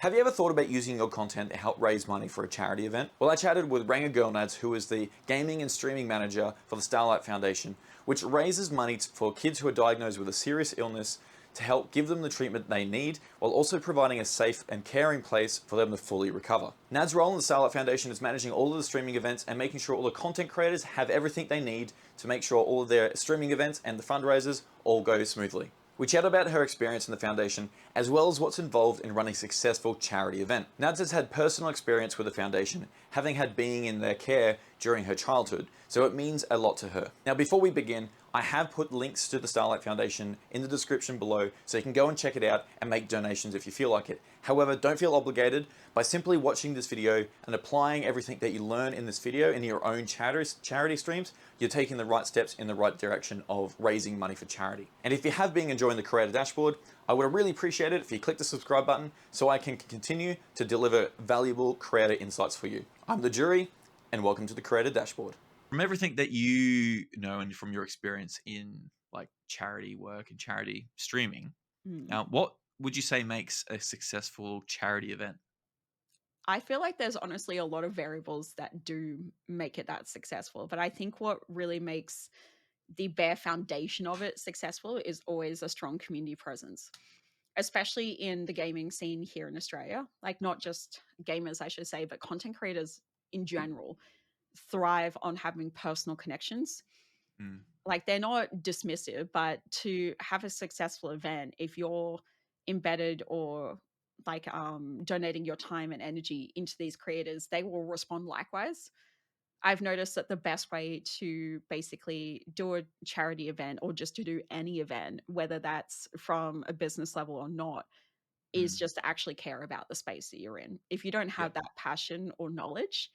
Have you ever thought about using your content to help raise money for a charity event? Well, I chatted with Rangagirlnads, who is the gaming and streaming manager for the Starlight Foundation, which raises money for kids who are diagnosed with a serious illness to help give them the treatment they need, while also providing a safe and caring place for them to fully recover. Nad's role in the Starlight Foundation is managing all of the streaming events and making sure all the content creators have everything they need to make sure all of their streaming events and the fundraisers all go smoothly. We chat about her experience in the foundation, as well as what's involved in running a successful charity event. Nads has had personal experience with the foundation, having had being in their care during her childhood, so it means a lot to her. Now, before we begin, I have put links to the Starlight Foundation in the description below, so you can go and check it out and make donations if you feel like it. However, don't feel obligated. By simply watching this video and applying everything that you learn in this video in your own charity streams, you're taking the right steps in the right direction of raising money for charity. And if you have been enjoying the Creator Dashboard, I would really appreciate it if you click the subscribe button so I can continue to deliver valuable creator insights for you. I'm the Jury, and welcome to the Creator Dashboard. From everything that you know and from your experience in like charity work and charity streaming, what would you say makes a successful charity event? I feel like there's honestly a lot of variables that do make it that successful. But I think what really makes the bare foundation of it successful is always a strong community presence, especially in the gaming scene here in Australia. Like, not just gamers, I should say, but content creators in general thrive on having personal connections. Mm. Like, they're not dismissive, but to have a successful event, if you're embedded or like donating your time and energy into these creators, they will respond likewise. I've noticed that the best way to basically do a charity event or just to do any event, whether that's from a business level or not, is Mm. just to actually care about the space that you're in. If you don't have Yep. that passion or knowledge,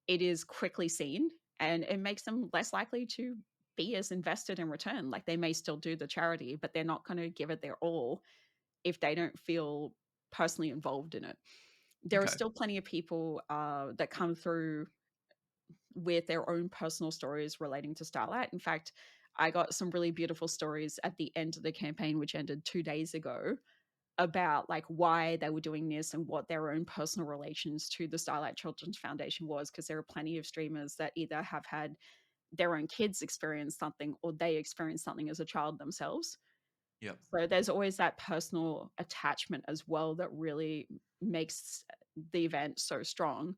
it is quickly seen and it makes them less likely to be as invested in return. Like, they may still do the charity, but they're not going to give it their all if they don't feel personally involved in it. There are Okay. still plenty of people that come through with their own personal stories relating to Starlight. In fact, I got some really beautiful stories at the end of the campaign, which ended 2 days ago, about like why they were doing this and what their own personal relations to the Starlight Children's Foundation was, because there are plenty of streamers that either have had their own kids experience something or they experienced something as a child themselves. Yep. So there's always that personal attachment as well that really makes the event so strong.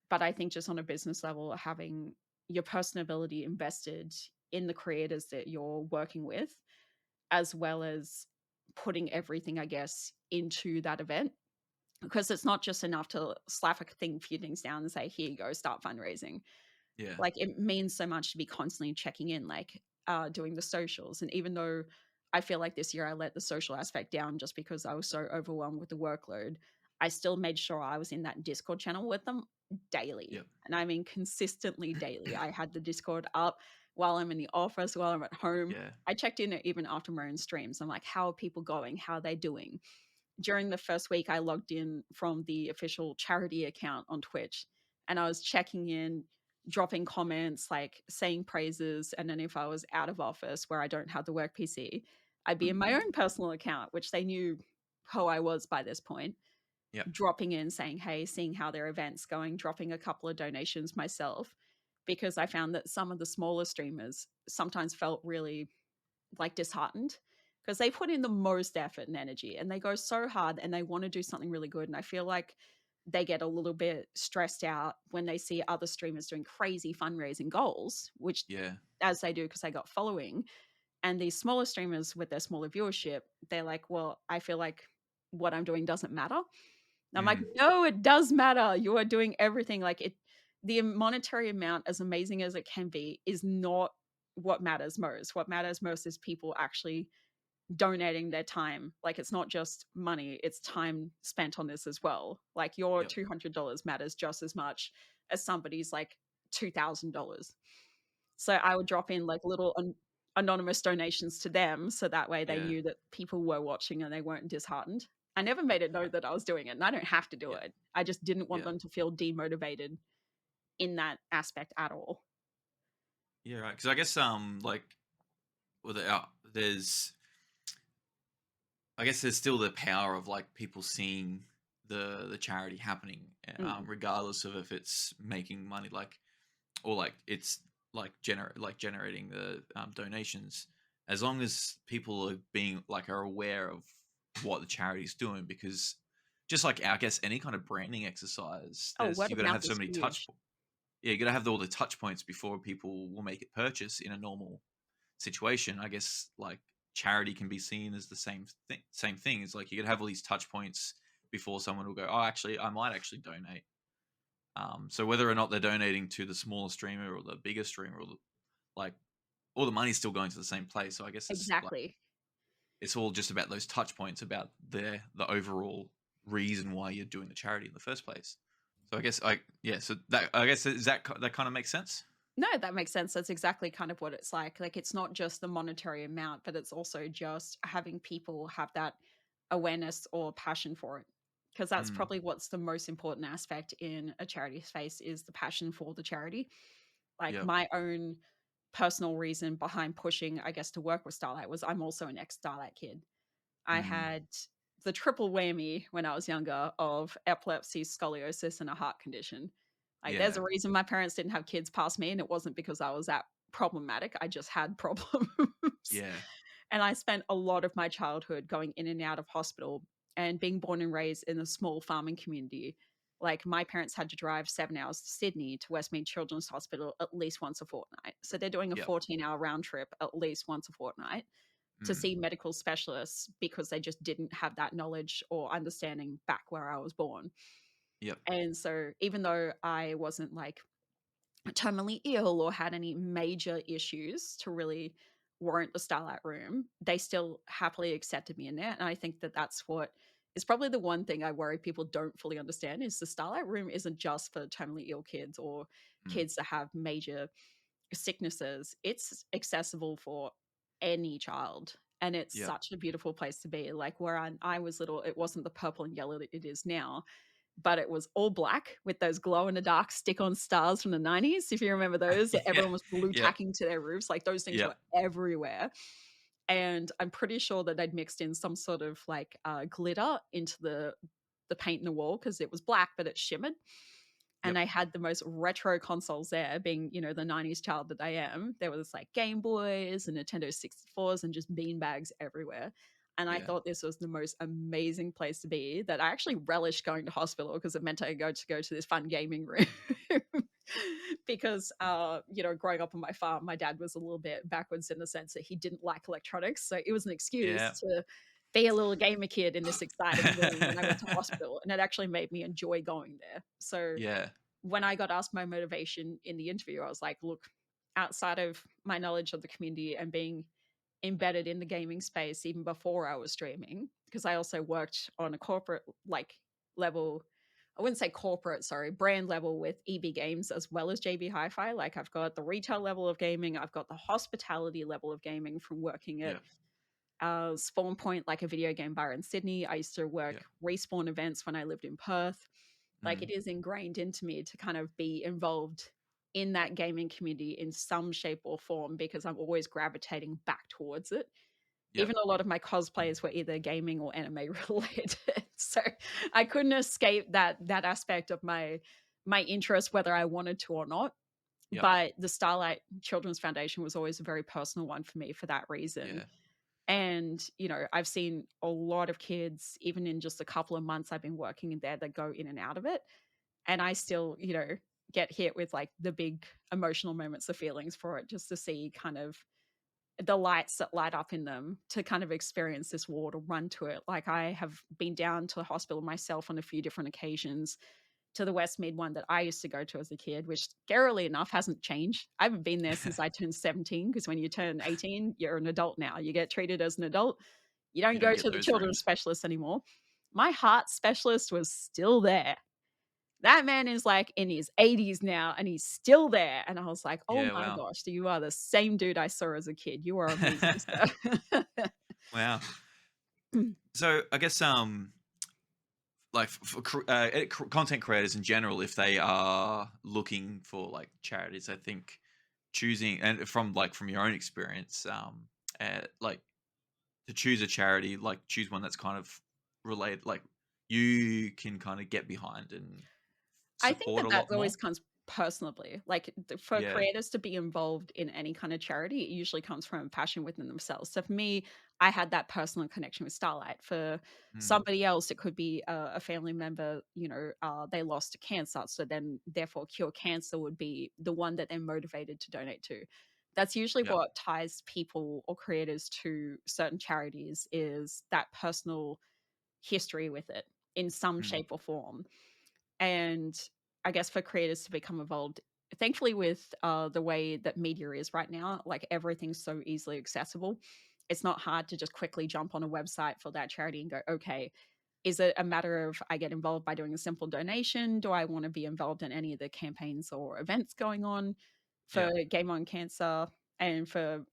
But I think just on a business level, having your personability invested in the creators that you're working with, as well as putting everything, I guess, into that event. Because it's not just enough to slap few things down and say, here you go, start fundraising. Yeah. Like, it means so much to be constantly checking in, like doing the socials. And even though I feel like this year I let the social aspect down just because I was so overwhelmed with the workload, I still made sure I was in that Discord channel with them daily. Yep. And I mean, consistently daily. I had the Discord up while I'm in the office, while I'm at home. Yeah. I checked in even after my own streams. I'm like, how are people going? How are they doing? During the first week, I logged in from the official charity account on Twitch and I was checking in, dropping comments, like saying praises. And then if I was out of office where I don't have the work PC, I'd be in my own personal account, which they knew who I was by this point, Yep. dropping in, saying, hey, seeing how their event's going, dropping a couple of donations myself, because I found that some of the smaller streamers sometimes felt really like disheartened because they put in the most effort and energy and they go so hard and they want to do something really good. And I feel like they get a little bit stressed out when they see other streamers doing crazy fundraising goals, which Yeah. as they do because they got following. And these smaller streamers with their smaller viewership, they're like, well, I feel like what I'm doing doesn't matter. And I'm like, Mm. no, it does matter. You are doing everything. Like, it, the monetary amount, as amazing as it can be, is not what matters most. What matters most is people actually donating their time. Like, it's not just money, it's time spent on this as well. Like, your Yep. $200 matters just as much as somebody's like $2,000. So I would drop in like little anonymous donations to them so that way they Yeah. knew that people were watching and they weren't disheartened. I never made it known that I was doing it, and I don't have to do Yeah. it. I just didn't want Yeah. them to feel demotivated in that aspect at all. Yeah. Right. Because I guess like with there's I guess there's still the power of like people seeing the charity happening, Mm. regardless of if it's making money, like, or like it's like generating the donations, as long as people are being like are aware of what the charity's doing, because just like I guess any kind of branding exercise, Oh, there's word you of got to mouth have so is many huge. yeah, you got to have all the touch points before people will make it purchase in a normal situation. I guess like charity can be seen as the same thing. It's like you could have all these touch points before someone will go, oh, actually, I might actually donate. So whether or not they're donating to the smaller streamer or the bigger streamer, or like all the money's still going to the same place. So I guess it's like Exactly. it's all just about those touch points about the overall reason why you're doing the charity in the first place. So I guess yeah. So that I guess is that kind of makes sense. No, that makes sense. That's exactly kind of what it's like. Like, it's not just the monetary amount, but it's also just having people have that awareness or passion for it. Because that's Mm, probably what's the most important aspect in a charity space is the passion for the charity. Like, yeah. my own personal reason behind pushing, I guess, to work with Starlight was I'm also an ex Starlight kid. I Mm, had the triple whammy when I was younger of epilepsy, scoliosis, and a heart condition. Like, there's yeah. a reason my parents didn't have kids past me, and it wasn't because I was that problematic. I just had problems. Yeah. And I spent a lot of my childhood going in and out of hospital and being born and raised in a small farming community. Like, my parents had to drive 7 hours to Sydney to Westmead Children's Hospital at least once a fortnight. So they're doing a Yep. 14-hour round trip at least once a fortnight to Mm, see medical specialists because they just didn't have that knowledge or understanding back where I was born. yep. And so, even though I wasn't like terminally ill or had any major issues to really warrant the Starlight Room, they still happily accepted me in there. And I think that that's what is probably the one thing I worry people don't fully understand is the Starlight Room isn't just for terminally ill kids or Mm, kids that have major sicknesses. It's accessible for any child. And it's yep. such a beautiful place to be. Like, where I was little, it wasn't the purple and yellow that it is now, but it was all black with those glow in the dark stick on stars from the 90s. If you remember those, that Yeah. everyone was blue Yep. tacking to their roofs. Like, those things were Yep. everywhere. And I'm pretty sure that they'd mixed in some sort of like glitter into the paint in the wall because it was black, but it shimmered. And Yep. I had the most retro consoles there, being, the 90s child that I am. There was like Game Boys and Nintendo 64s and just beanbags everywhere. And I Yeah. thought this was the most amazing place to be, that I actually relished going to hospital because it meant I go to this fun gaming room. Because growing up on my farm, my dad was a little bit backwards in the sense that he didn't like electronics. So it was an excuse Yeah. to be a little gamer kid in this exciting room when I went to hospital. And it actually made me enjoy going there. So Yeah. when I got asked my motivation in the interview, I was like, look, outside of my knowledge of the community and being embedded in the gaming space even before I was streaming, because I also worked on a corporate level. I wouldn't say corporate, sorry, brand level with EB Games as well as JB Hi-Fi. Like, I've got the retail level of gaming, I've got the hospitality level of gaming from working at Yeah. Spawn Point, like a video game bar in Sydney. I used to work Yeah. respawn events when I lived in Perth. Like, Mm, it is ingrained into me to kind of be involved in that gaming community in some shape or form because I'm always gravitating back towards it. yep. Even a lot of my cosplays were either gaming or anime related. So I couldn't escape that aspect of my interest, whether I wanted to or not. Yep. But the Starlight Children's Foundation was always a very personal one for me for that reason. Yeah. And, I've seen a lot of kids, even in just a couple of months I've been working in there, that go in and out of it. And I still, get hit with like the big emotional moments of feelings for it, just to see kind of the lights that light up in them to kind of experience this war, to run to it. Like, I have been down to the hospital myself on a few different occasions, to the Westmead one that I used to go to as a kid, which scarily enough hasn't changed. I haven't been there since I turned 17, because when you turn 18, you're an adult now. You get treated as an adult. You don't You don't go get to the those children's rooms. specialist anymore. My heart specialist was still there. That man is like in his 80s now and he's still there. And I was like, oh Yeah. my Wow. gosh, you are the same dude I saw as a kid. You are amazing, sir. Wow. So I guess like content creators in general, if they are looking for like charities, I think choosing, and from your own experience, like to choose a charity, like choose one that's kind of related, like you can kind of get behind and I think support that a that lot more. always comes personally. Like, for Yeah. creators to be involved in any kind of charity, it usually comes from a passion within themselves. So for me, I had that personal connection with Starlight. For Mm, somebody else, it could be a family member, they lost to cancer. So then, therefore, Cure Cancer would be the one that they're motivated to donate to. That's usually yeah. what ties people or creators to certain charities, is that personal history with it in some Mm, shape or form. And I guess for creators to become involved, thankfully, with the way that media is right now, like everything's so easily accessible. It's not hard to just quickly jump on a website for that charity and go, okay, is it a matter of I get involved by doing a simple donation? Do I want to be involved in any of the campaigns or events going on? For yeah. Game on Cancer and for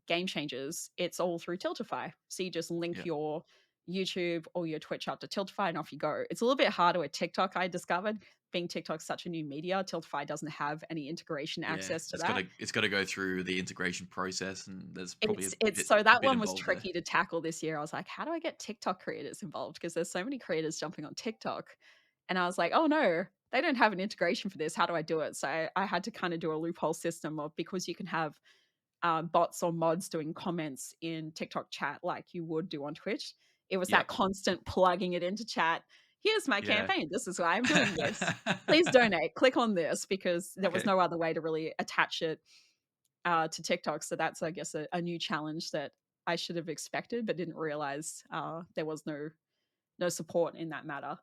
Game Changers, it's all through Tiltify. So you just link Yeah. your YouTube or your Twitch up to Tiltify and off you go. It's a little bit harder with TikTok, I discovered. Being TikTok such a new media, Tiltify doesn't have any integration Yeah. access to It's that. gotta go through the integration process, and there's probably It's so that bit one was involved there. tricky to tackle this year. I was like, "How do I get TikTok creators involved?" Because there's so many creators jumping on TikTok, and I was like, "Oh, no, they don't have an integration for this. How do I do it?" So I had to kinda do a loophole system of, because you can have, bots or mods doing comments in TikTok chat like you would do on Twitch. It was that Yep. constant plugging it into chat. "Here's my Yeah. campaign. This is why I'm doing this. Please donate. Click on this," because there was Okay. no other way to really attach it to TikTok. So that's, I guess, a new challenge that I should have expected, but didn't realize there was no support in that matter.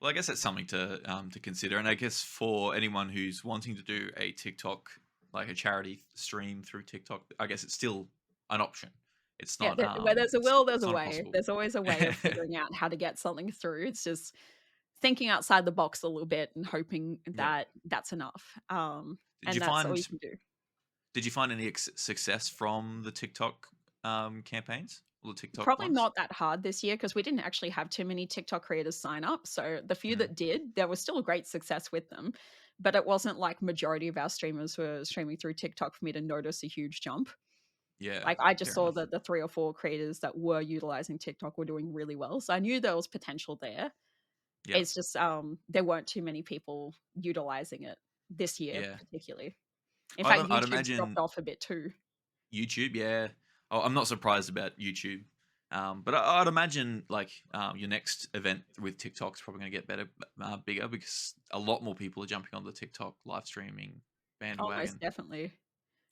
Well, I guess that's something to consider, and I guess for anyone who's wanting to do a TikTok, like a charity stream through TikTok, I guess it's still an option. It's Yeah, not where there's a will, there's it's a not way. impossible. There's always a way of figuring out how to get something through. It's just thinking outside the box a little bit and hoping Yeah. that that's enough. Did you And that's all find you can do. did you find any success from the TikTok campaigns or the TikTok Probably ones? not that hard this year because we didn't actually have too many TikTok creators sign up. So the few Mm, that did, there was still a great success with them. But it wasn't like majority of our streamers were streaming through TikTok for me to notice a huge jump. yeah, Like, I just fair saw enough. that the 3 or 4 creators that were utilizing TikTok were doing really well, so I knew there was potential there. Yeah, It's just, there weren't too many people utilizing it this year yeah. particularly. In fact, I'd YouTube's dropped imagine off a bit too. YouTube, yeah. Oh, I'm not surprised about YouTube. But I'd imagine like your next event with TikTok's probably going to get better, bigger because a lot more people are jumping on the TikTok live streaming Oh, most bandwagon. definitely.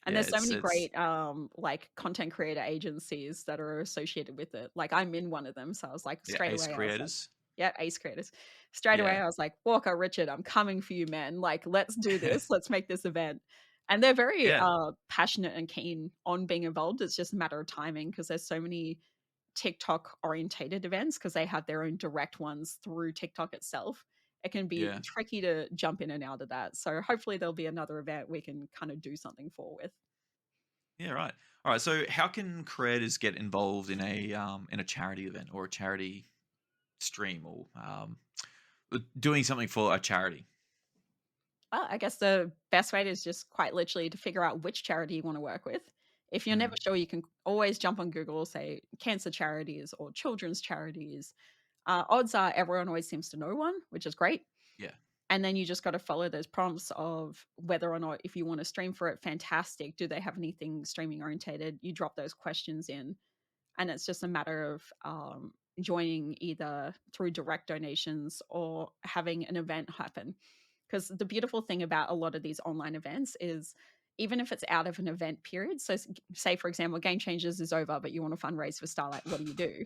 And Yeah, there's so many it's great, like, content creator agencies that are associated with it. Like, I'm in one of them, so I was like, yeah, straight ace away, I was like, creators. "Yeah, Ace Creators." Straight away, Yeah, I was like, "Walker, Richard, I'm coming for you, man. Like, let's do this. Let's make this event." And they're very, yeah, passionate and keen on being involved. It's just a matter of timing because there's so many TikTok orientated events because they have their own direct ones through TikTok itself. It can be yeah, tricky to jump in and out of that. So hopefully there'll be another event we can kind of do something for with. yeah. Right. All right. So, how can creators get involved in a charity event or a charity stream or doing something for a charity? Well, I guess the best way is just quite literally to figure out which charity you want to work with. If you're never Mm, sure, you can always jump on Google, say cancer charities or children's charities. Odds are everyone always seems to know one, which is great. yeah, And then you just got to follow those prompts of whether or not, if you want to stream for it, fantastic. Do they have anything streaming orientated? You drop those questions in, and it's just a matter of joining either through direct donations or having an event happen. Because the beautiful thing about a lot of these online events is, even if it's out of an event period, so say for example, Game Changers is over, but you want to fundraise for Starlight, what do you do?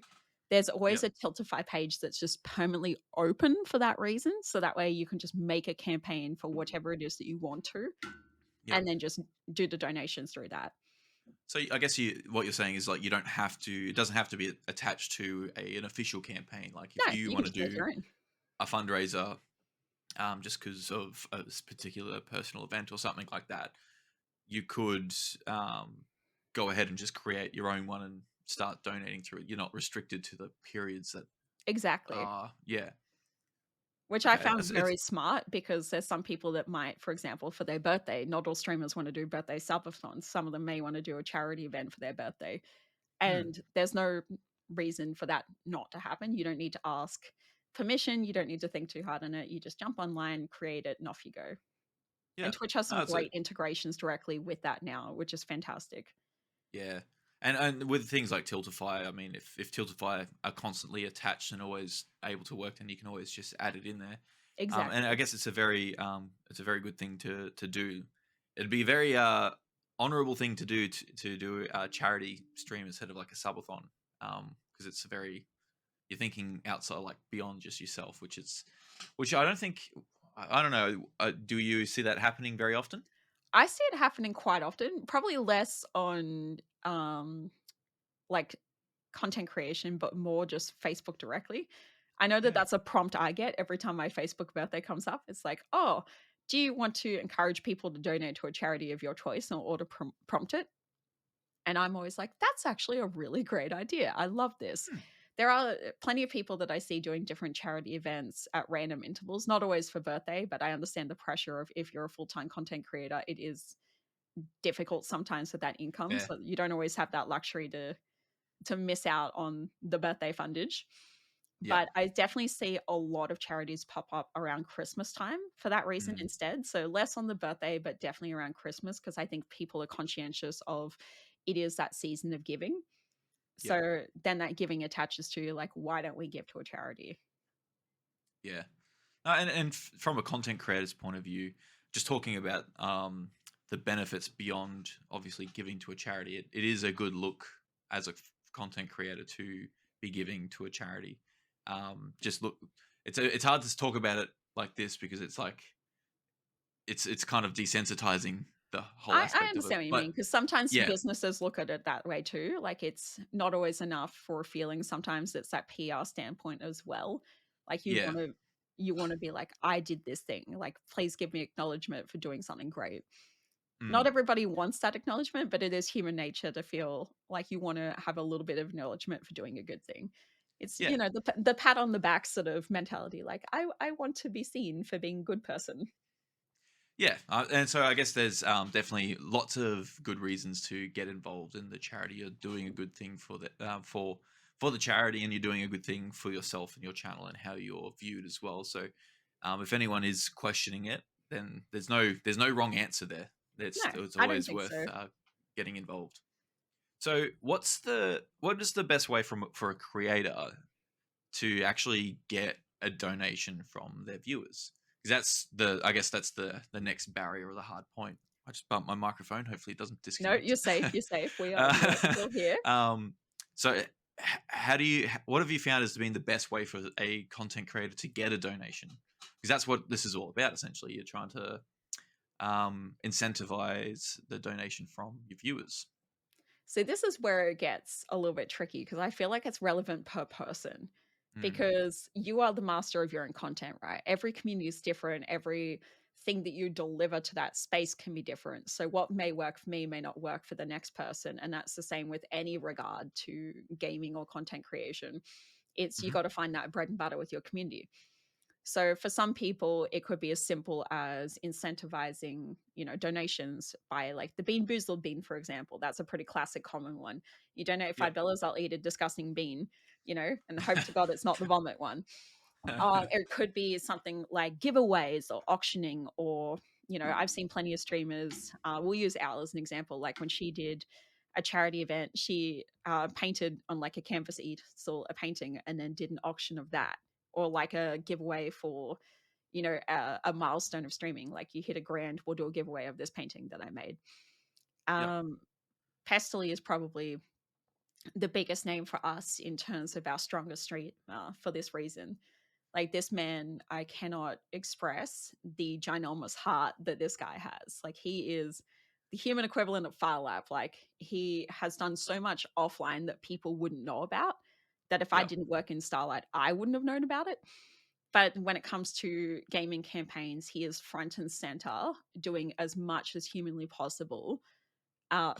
There's yeah, always a Tiltify page that's just permanently open for that reason. So that way you can just make a campaign for whatever it is that you want to, yeah. and then just do the donations through that. So I guess what you're saying is like you don't have to. It doesn't have to be attached to an official campaign. Like if No, you you can want to just make do your own. a fundraiser, just because of a particular personal event or something like that, you could go ahead and just create your own one and start donating through it. You're not restricted to the periods that Exactly. are. Yeah. Which I Okay. found It's very smart because there's some people that might, for example, for their birthday, not all streamers want to do birthday subathons. Some of them may want to do a charity event for their birthday. hmm, And there's no reason for that not to happen. You don't need to ask. permission. You don't need to think too hard on it. You just jump online, create it, and off you go. And Yeah. Twitch has some No, it's a great integrations directly with that now, which is fantastic. Yeah, and with things like Tiltify, I mean, if Tiltify are constantly attached and always able to work, then you can always just add it in there. And I Exactly. guess it's a very good thing to do. It'd be a very honorable thing to do to do a charity stream instead of like a subathon, because it's a very you're thinking outside like beyond just yourself, which I don't think I don't know. Do you see that happening very often? I see it happening quite often, probably less on like content creation, but more just Facebook directly. I know that Yeah. that's a prompt I get every time my Facebook birthday comes up. It's like, oh, do you want to encourage people to donate to a charity of your choice or to prompt it? And I'm always like, that's actually a really great idea. I love this. Hmm. There are plenty of people that I see doing different charity events at random intervals, not always for birthday, but I understand the pressure of if you're a full time content creator, it is difficult sometimes with that income. Yeah. So you don't always have that luxury to miss out on the birthday fundage. Yeah. But I definitely see a lot of charities pop up around Christmas time for that reason Mm. instead. So less on the birthday, but definitely around Christmas because I think people are conscientious of it is that season of giving. Yeah. So then that giving attaches to like, why don't we give to a charity? Yeah. From a content creator's point of view, just talking about the benefits beyond obviously giving to a charity, it is a good look as a content creator to be giving to a charity. Just look, it's hard to talk about it like this because it's like it's kind of desensitizing the whole I aspect of it. understand what you But mean because sometimes yeah, businesses look at it that way too. Like it's not always enough for a feeling. Sometimes it's that PR standpoint as well. Like yeah, you want to be like, I did this thing. Like, please give me acknowledgement for doing something great. Not mm, everybody wants that acknowledgement, but it is human nature to feel like you want to have a little bit of acknowledgement for doing a good thing. It's yeah. the pat on the back sort of mentality. Like I want to be seen for being a good person. Yeah, and so I guess there's definitely lots of good reasons to get involved in the charity. You're doing a good thing for for the charity, and you're doing a good thing for yourself and your channel and how you're viewed as well. So, if anyone is questioning it, then there's no wrong answer there. No, It's I don't always think worth so. getting involved. So, what is the best way for a creator to actually get a donation from their viewers? Because I guess that's the next barrier or the hard point. I just bumped my microphone. Hopefully, it doesn't No, you're disconnect. safe. You're safe. We are uh, still here. so, what have you found has been the best way for a content creator to get a donation? Because that's what this is all about. Essentially, you're trying to incentivize the donation from your viewers. So this is where it gets a little bit tricky because I feel like it's relevant per person Mm, because you are the master of your own content, right? Every community is different. Every thing that you deliver to that space can be different. So what may work for me may not work for the next person. And that's the same with any regard to gaming or content creation. It's you hmm got to find that bread and butter with your community. So for some people, it could be as simple as incentivizing, donations by like the Bean Boozled bean, for example. That's a pretty classic common one. You donate Yep. $5, I'll eat a disgusting bean, and hope to God it's not the vomit one. It could be something like giveaways or auctioning, or I've seen plenty of streamers. We'll use Al as an example. Like when she did a charity event, she painted on like a canvas easel a painting, and then did an auction of that, or like a giveaway for a milestone of streaming. Like you hit a grand, we'll do a giveaway of this painting that I made. Yep. Um, Pestily is probably the biggest name for us in terms of our strongest street for this reason. Like this man, I cannot express the ginormous heart that this guy has. Like he is the human equivalent of Fire Lab. Like he has done so much offline that people wouldn't know about. That if I Yep. didn't work in Starlight, I wouldn't have known about it. But when it comes to gaming campaigns, he is front and center, doing as much as humanly possible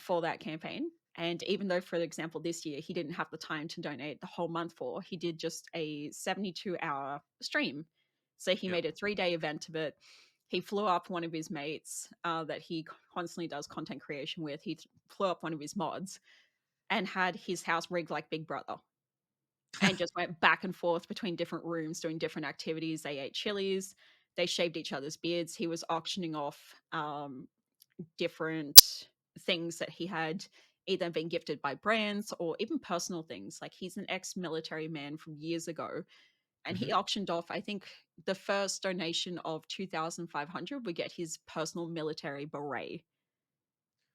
for that campaign. And even though, for example, this year he didn't have the time to donate the whole month for, he did just a 72-hour stream. So he Yep. made a 3-day event of it. He flew up one of his mates that he constantly does content creation with. He flew up one of his mods and had his house rigged like Big Brother. and just went back and forth between different rooms doing different activities. They ate chilies, they shaved each other's beards. He was auctioning off different things that he had either been gifted by brands or even personal things. Like he's an ex-military man from years ago, and he Hmm. auctioned off, I think, the first donation of 2,500 would get his personal military beret.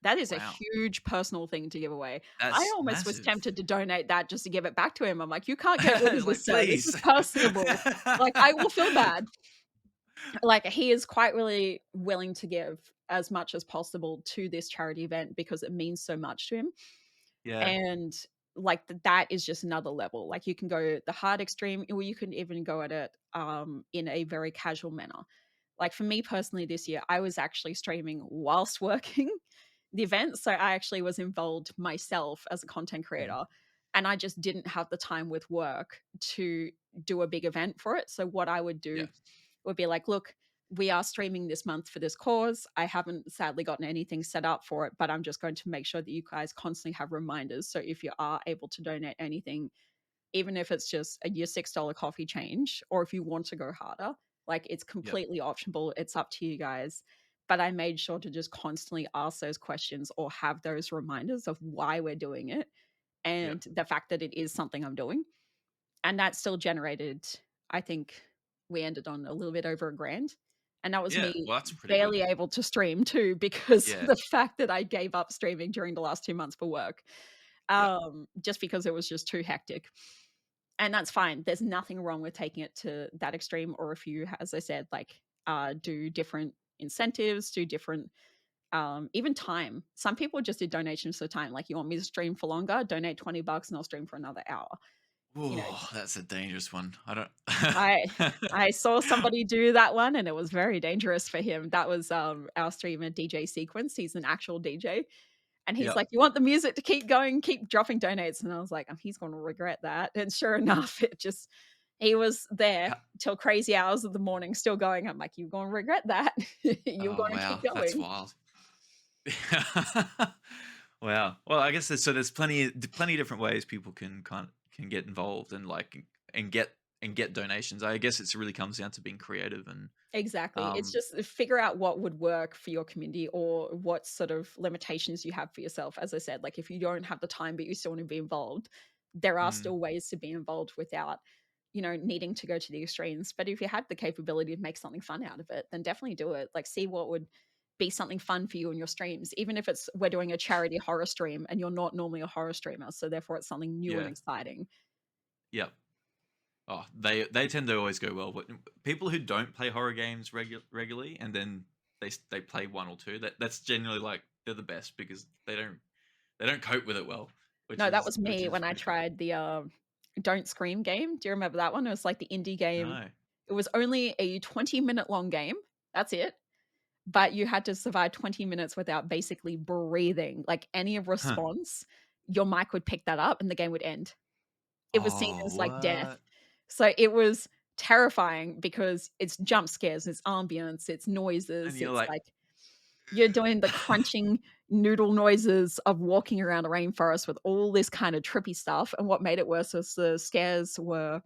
That is a Wow, huge personal thing to give away. I that's almost was massive. tempted to donate that just to give it back to him. I'm like, "You can't get rid of Like, this, sir. This is please. personable." Like, I will feel bad. Like, he is quite really willing to give as much as possible to this charity event because it means so much to him. Yeah. And, like, that is just another level. Like, you can go the hard extreme, or you can even go at it, in a very casual manner. Like, for me personally this year, I was actually streaming whilst working the event, so I actually was involved myself as a content Mhm. creator, and I just didn't have the time with work to do a big event for it. So what I would Yeah. do would be like, "Look, we are streaming this month for this cause. I haven't sadly gotten anything set up for it, but I'm just going to make sure that you guys constantly have reminders. So if you are able to donate anything, even if it's just a your $6 coffee change, or if you want to go harder, like it's Yep. completely optional. It's up to you guys." But I made sure to just constantly ask those questions or have those reminders of why we're doing it Yep. and the fact that it is something I'm doing. And that still generated, I think we ended on a little bit over a grand. And that was Yeah. me Well, that's pretty good. barely able to stream too because Yeah. the fact that I gave up streaming during the last 2 months for work, Yep. just because it was just too hectic. And that's fine. There's nothing wrong with taking it to that extreme, or if you, as I said, like, do different incentives, do different, even time. Some people just do donations for time. Like, you want me to stream for longer? Donate $20 and I'll stream for another hour. You know, Oh, that's a dangerous one. I I don't. I saw somebody do that one and it was very dangerous for him. That was our streamer DJ Sequence. He's an actual DJ. And he's Yep. like, "You want the music to keep going, keep dropping donates." And I was like, He's gonna regret that." And sure enough, it just he was there Ha- till crazy hours of the morning still going. I'm like, "You're gonna regret that. You're Oh gonna wow, keep that's going." wild. Wow. Well, I guess there's plenty of different ways people can get involved and like and get and get donations. I guess it really comes down to being creative and Exactly. It's um just figure out what would work for your community or what sort of limitations you have for yourself. As I said, like if you don't have the time but you still want to be involved, there are mm, still ways to be involved without, needing to go to the extremes. But if you had the capability to make something fun out of it, then definitely do it. Like see what would be something fun for you in your streams, even if it's we're doing a charity horror stream and you're not normally a horror streamer, so therefore it's something new and yeah. exciting. Yep. Oh, they tend to always go well. But people who don't play horror games regularly and then they play one or two, that's generally like they're the best because they don't cope with it well, which No, that is was which me is when I pretty funny. tried the, Don't Scream game. Do you remember that one? It was like the indie game. No. It was only a 20-minute long game. That's it. But you had to survive 20 minutes without basically breathing. Like any Huh. response, your mic would pick that up and the game would end. It was seen Oh, as like death. what? So it was terrifying because it's jump scares, it's ambience, it's And noises, you're it's like, like you're doing the crunching noodle noises of walking around a rainforest with all this kind of trippy stuff, and what made it worse was the scares were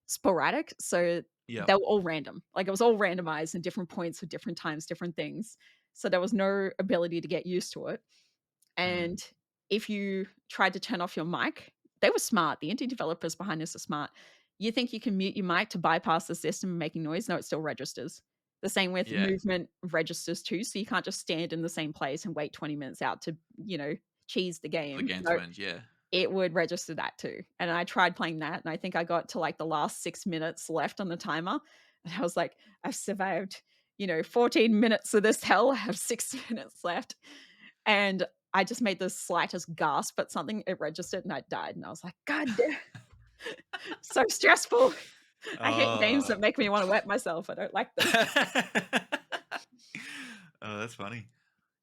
sporadic, so yep. they were all random. Like, it was all randomized in different points at different times, different things, so there was no ability to get used to it, Mm, and if you tried to turn off your mic, they were smart. The indie developers behind this are smart. You think you can mute your mic to bypass the system and making noise? No, it still registers. The same with yeah. movement registers too. So you can't just stand in the same place and wait 20 minutes out to, cheese the For the game. game No, to end, yeah. it would register that too. And I tried playing that and I think I got to like the last 6 minutes left on the timer. And I was like, I've survived, 14 minutes of this hell. I have 6 minutes left. And I just made the slightest gasp at something, it registered and I died. And I was like, God damn, so stressful. I hate games Oh. that make me want to wet myself. I don't like them. Oh, that's funny.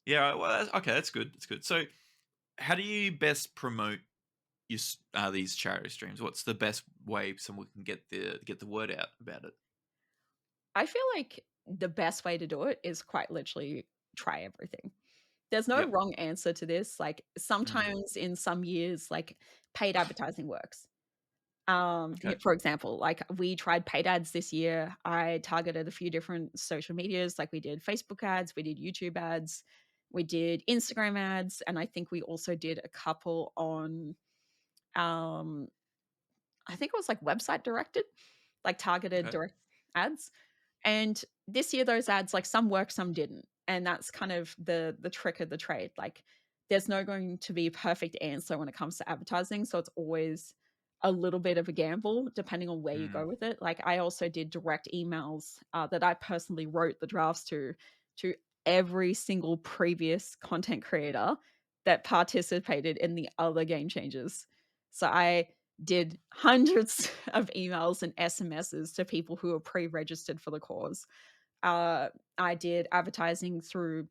Yeah, well, okay, that's good. That's good. So, how do you best promote these charity streams? What's the best way someone can get the word out about it? I feel like the best way to do it is quite literally try everything. There's no Yep. wrong answer to this. Like Mm, sometimes in some years, like paid advertising works. Okay. For example, like we tried paid ads this year. I targeted a few different social medias, like we did Facebook ads, we did YouTube ads, we did Instagram ads, and I think we also did a couple on, um, I think it was like website directed, like targeted Okay. direct ads. And this year those ads, like some worked, some didn't. And that's kind of the trick of the trade. Like there's no going to be a perfect answer when it comes to advertising. So it's always a little bit of a gamble depending on where you Mm. go with it. Like I also did direct emails that I personally wrote the drafts to every single previous content creator that participated in the other game changes. So I did hundreds of emails and SMSs to people who were pre-registered for the cause. Uh, I did advertising through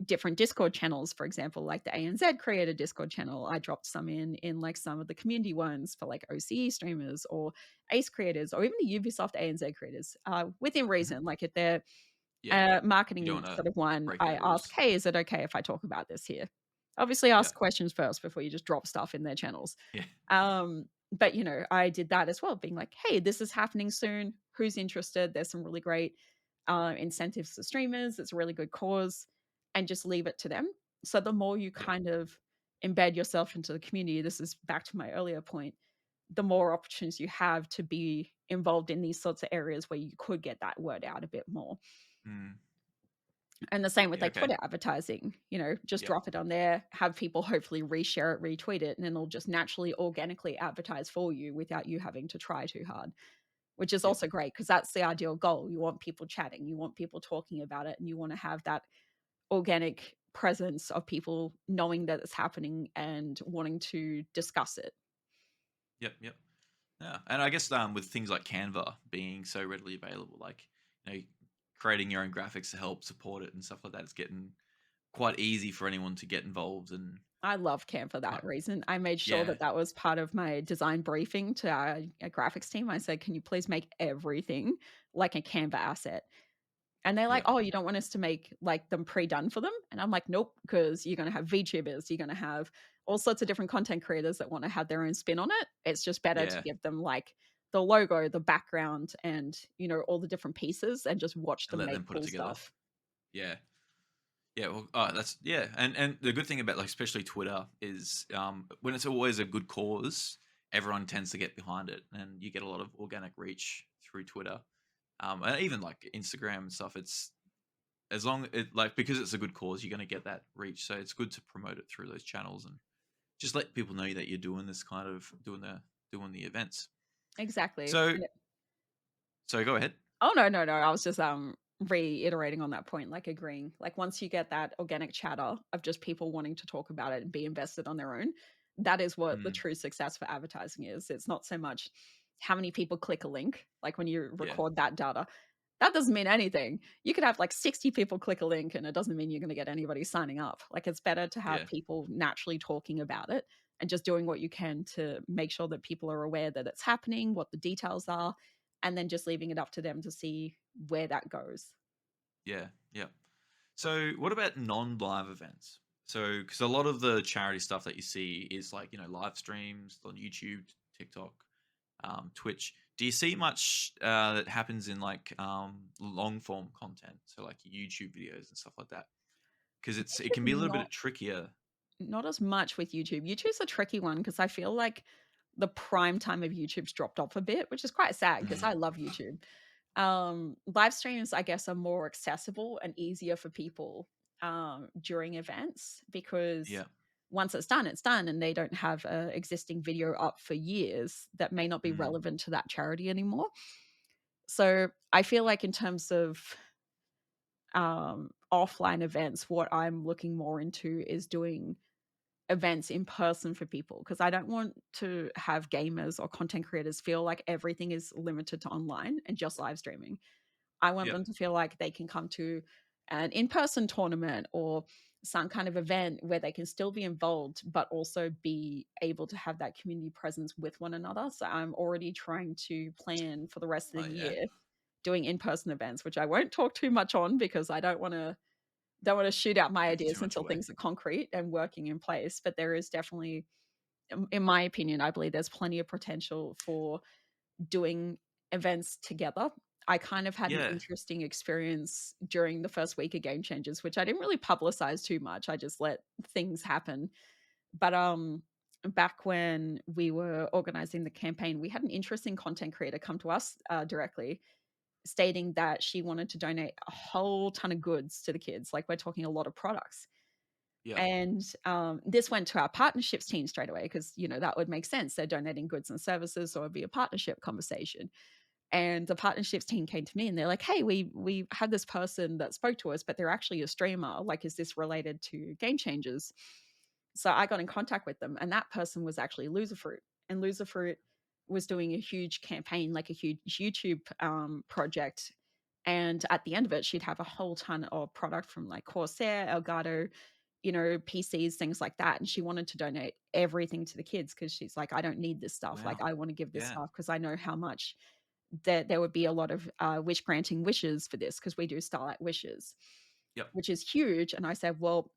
different Discord channels, for example, like the ANZ creator Discord channel. I dropped some in like some of the community ones for like OCE streamers or Ace creators or even the Ubisoft ANZ creators, within Mhm. reason. Like if they're Yeah. You don't marketing want to sort of one, break I their ask, rules. hey, is it okay if I talk about this here? Obviously, Yeah. ask questions first before you just drop stuff in their channels. Yeah. But I did that as well, being like, hey, this is happening soon. Who's interested? There's some really great incentives to streamers. It's a really good cause, and just leave it to them. So the more you Yeah. kind of embed yourself into the community, this is back to my earlier point, the more opportunities you have to be involved in these sorts of areas where you could get that word out a bit more. Mm. And the same with Yeah. like Okay. Twitter advertising, just Yep. drop it on there, have people hopefully reshare it, retweet it, and then they'll just naturally, organically advertise for you without you having to try too hard, which is Yep. also great because that's the ideal goal. You want people chatting, you want people talking about it, and you want to have that organic presence of people knowing that it's happening and wanting to discuss it. Yep. Yep. Yeah. And I guess with things like Canva being so readily available, like you know, creating your own graphics to help support it and stuff like that, it's getting quite easy for anyone to get involved and I love Canva for uh, that reason. I made sure yeah. that that was part of my design briefing to our graphics team. I said, "Can you please make everything like a Canva asset?" And they're like, Yeah. "Oh, you don't want us to make like them pre-done for them?" And I'm like, "Nope, because you're going to have VTubers, you're going to have all sorts of different content creators that want to have their own spin on it. It's just better to Yeah. give them like the logo, the background, and all the different pieces, and just watch And them let make them put it cool together. stuff." Yeah. Yeah, well, that's yeah, and the good thing about like especially Twitter is when it's always a good cause, everyone tends to get behind it, and you get a lot of organic reach through Twitter, and even like Instagram and stuff. It's as long it like because it's a good cause, you're going to get that reach. So it's good to promote it through those channels and just let people know that you're doing this kind of doing the events. Exactly. So so go ahead. Oh, no, no, no. I was just reiterating on that point, like agreeing. Like once you get that organic chatter of just people wanting to talk about it and be invested on their own, that is what the Mm, true success for advertising is. It's not so much how many people click a link, like when you yeah, record that data. That doesn't mean anything. You could have like 60 people click a link and it doesn't mean you're going to get anybody signing up. Like it's better to have yeah, people naturally talking about it and just doing what you can to make sure that people are aware that it's happening, what the details are, and then just leaving it up to them to see where that goes. yeah, yeah. So, what about non-live events? So, because a lot of the charity stuff that you see is like live streams on YouTube, TikTok, Twitch. Do you see much that happens in like long form content? So like YouTube videos and stuff like that. Because it can be a little Not bit trickier. not as much with YouTube. YouTube's a tricky one because I feel like the prime time of YouTube's dropped off a bit, which is quite sad because Mm, I love YouTube. Live streams, I guess, are more accessible and easier for people during events because yeah. once it's done, and they don't have a existing video up for years that may not be Mm, relevant to that charity anymore. So I feel like in terms of offline events, what I'm looking more into is doing events in person for people because I don't want to have gamers or content creators feel like everything is limited to online and just live streaming. I want yeah. them to feel like they can come to an in-person tournament or some kind of event where they can still be involved but also be able to have that community presence with one another. So I'm already trying to plan for the rest of Oh the yeah. year doing in-person events, which I won't talk too much on because I don't want to shoot out my Give too ideas much until away. things are concrete and working in place. But there is definitely in my opinion, I believe there's plenty of potential for doing events together. I kind of had an Yeah. interesting experience during the first week of Game Changers, which I didn't really publicize too much. I just let things happen. But back when we were organizing the campaign, we had an interesting content creator come to us directly, stating that she wanted to donate a whole ton of goods to the kids. Like we're talking a lot of products. Yep. And this went to our partnerships team straight away because, that would make sense. They're donating goods and services, so it'd be a partnership conversation. And the partnerships team came to me and they're like, "Hey, we had this person that spoke to us, but they're actually a streamer. Like, is this related to Game Changers?" So I got in contact with them, and that person was actually Loserfruit. And Loserfruit was doing a huge campaign, like a huge YouTube project. And at the end of it, she'd have a whole ton of product from like Corsair, Elgato, PCs, things like that. And she wanted to donate everything to the kids because she's like, I don't need this stuff. Like, Wow. I want to give this Yeah. stuff because I know how much that there would be a lot of wish granting wishes for this because we do Starlight Wishes, Yep. which is huge. And I said, well,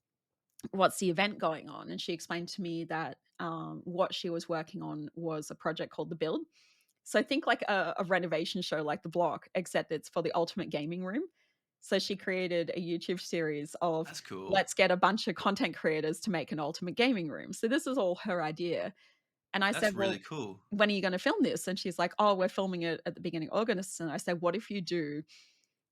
what's the event going on? And she explained to me that what she was working on was a project called The Build. So think like a renovation show like The Block, except it's for the ultimate gaming room. So she created a YouTube series of That's cool. let's get a bunch of content creators to make an ultimate gaming room. So this is all her idea. And I That's said, really well, cool. when are you going to film this? And she's like, oh, we're filming it at the beginning of August. And I said, what if you do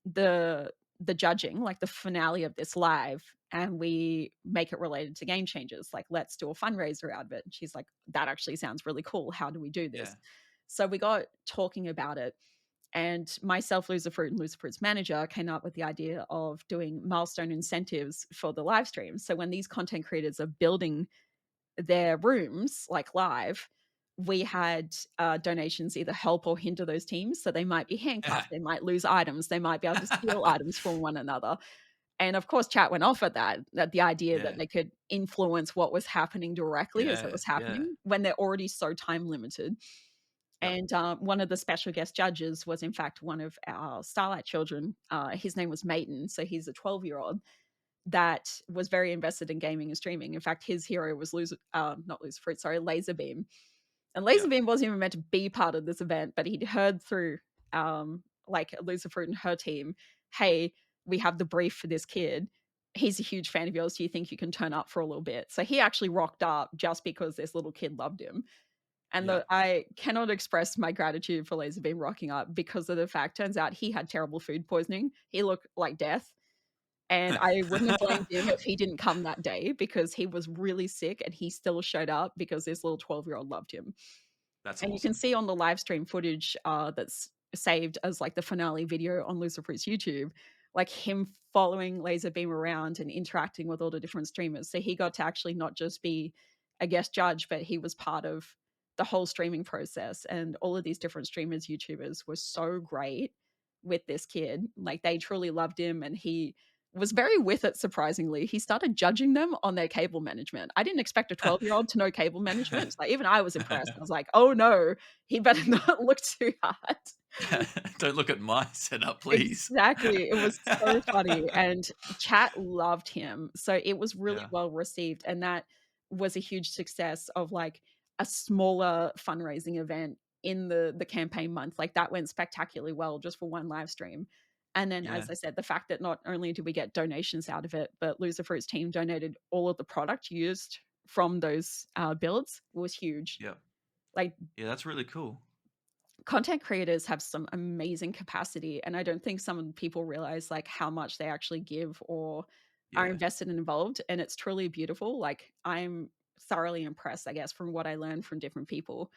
the judging, like the finale of this live, and we make it related to Game Changers? Like, let's do a fundraiser out of it. And she's like, that actually sounds really cool. How do we do Yeah. this? So we got talking about it. And myself, Loserfruit, and Loserfruit's manager came up with the idea of doing milestone incentives for the live stream. So when these content creators are building their rooms, like live, we had donations either help or hinder those teams. So they might be Yeah. handcuffed, they might lose items, they might be able to steal items from one another. And of course, chat went off at the idea that Yeah. they could influence what was happening directly as it Yeah. was Yeah. happening when they're already so time limited. Yep. And one of the special guest judges was, in fact, one of our Starlight children. His name was Maiden. So he's a 12-year-old that was very invested in gaming and streaming. In fact, his hero was not Loserfruit, sorry, Laserbeam. And Yep. Laserbeam wasn't even meant to be part of this event, but he'd heard through like Loserfruit and her team, hey, we have the brief for this kid. He's a huge fan of yours. Do you think you can turn up for a little bit? So he actually rocked up just because this little kid loved him. And Yeah. I cannot express my gratitude for Laserbeam rocking up because of the fact, turns out he had terrible food poisoning. He looked like death. And I wouldn't have blamed him if he didn't come that day because he was really sick and he still showed up because this little 12-year-old loved him. That's And you can awesome. see on the live stream footage that's saved as like the finale video on Lucifer's YouTube, like him following Laserbeam around and interacting with all the different streamers. So he got to actually not just be a guest judge, but he was part of the whole streaming process. And all of these different streamers, YouTubers were so great with this kid. Like they truly loved him and he was very with it, surprisingly. He started judging them on their cable management. I didn't expect a 12-year-old to know cable management. So even I was impressed. I was like, "Oh, no, he better not look too hard." Don't look at my setup, please. Exactly. It was so funny, and chat loved him. So it was really Yeah. well received, and that was a huge success of, like, a smaller fundraising event in the campaign month. Like, that went spectacularly well just for one live stream. And then, Yeah. as I said, the fact that not only did we get donations out of it, but Loserfruit's team donated all of the product used from those, builds was huge. Yep. Like, Yeah, that's really cool. content creators have some amazing capacity, and I don't think some people realize like how much they actually give or are Yeah. invested and involved, and it's truly beautiful. Like I'm thoroughly impressed, I guess, from what I learned from different people.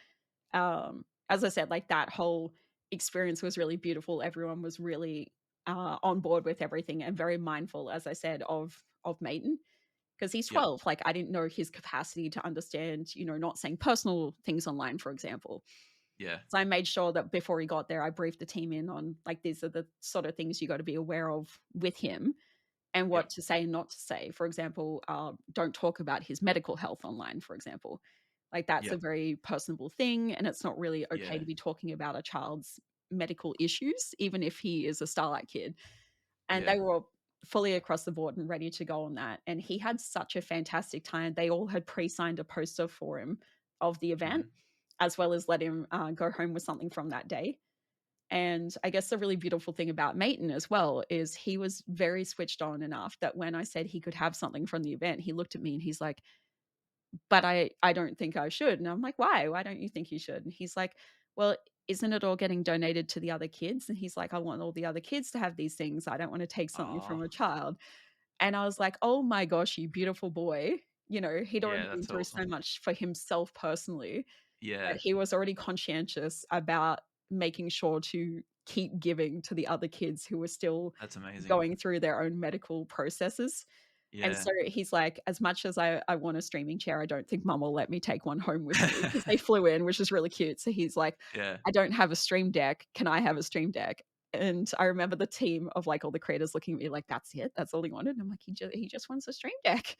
As I said, like that whole experience was really beautiful. Everyone was really on board with everything and very mindful, as I said, of Maiden because he's Yep. 12. Like I didn't know his capacity to understand, not saying personal things online, for example. Yeah. So I made sure that before he got there, I briefed the team in on like these are the sort of things you got to be aware of with him and Yep. what to say and not to say. For example, don't talk about his medical health online, for example. Like that's a Yep. very personable thing, and it's not really okay Yeah. to be talking about a child's medical issues, even if he is a Starlight kid. And Yeah. they were fully across the board and ready to go on that. And he had such a fantastic time. They all had pre-signed a poster for him of the event, Mm. as well as let him go home with something from that day. And I guess the really beautiful thing about Maiten as well is he was very switched on enough that when I said he could have something from the event, he looked at me and he's like, "But I don't think I should." And I'm like, "Why? Why don't you think you should?" And he's like, "Well, isn't it all getting donated to the other kids?" And he's like, "I want all the other kids to have these things. I don't want to take something Oh, from a child." And I was like, "Oh my gosh, you beautiful boy." He'd already yeah, been that's through so awesome. much for himself personally that Yeah, he was already conscientious about making sure to keep giving to the other kids who were still that's amazing. going through their own medical processes. And Yeah, so he's like, "As much as I want a streaming chair, I don't think mum will let me take one home with me," because they flew in, which is really cute. So he's like, yeah, "I don't have a stream deck. Can I have a stream deck?" And I remember the team of, like, all the creators looking at me like, "That's it? That's all he wanted?" And I'm like, "He just wants a stream deck."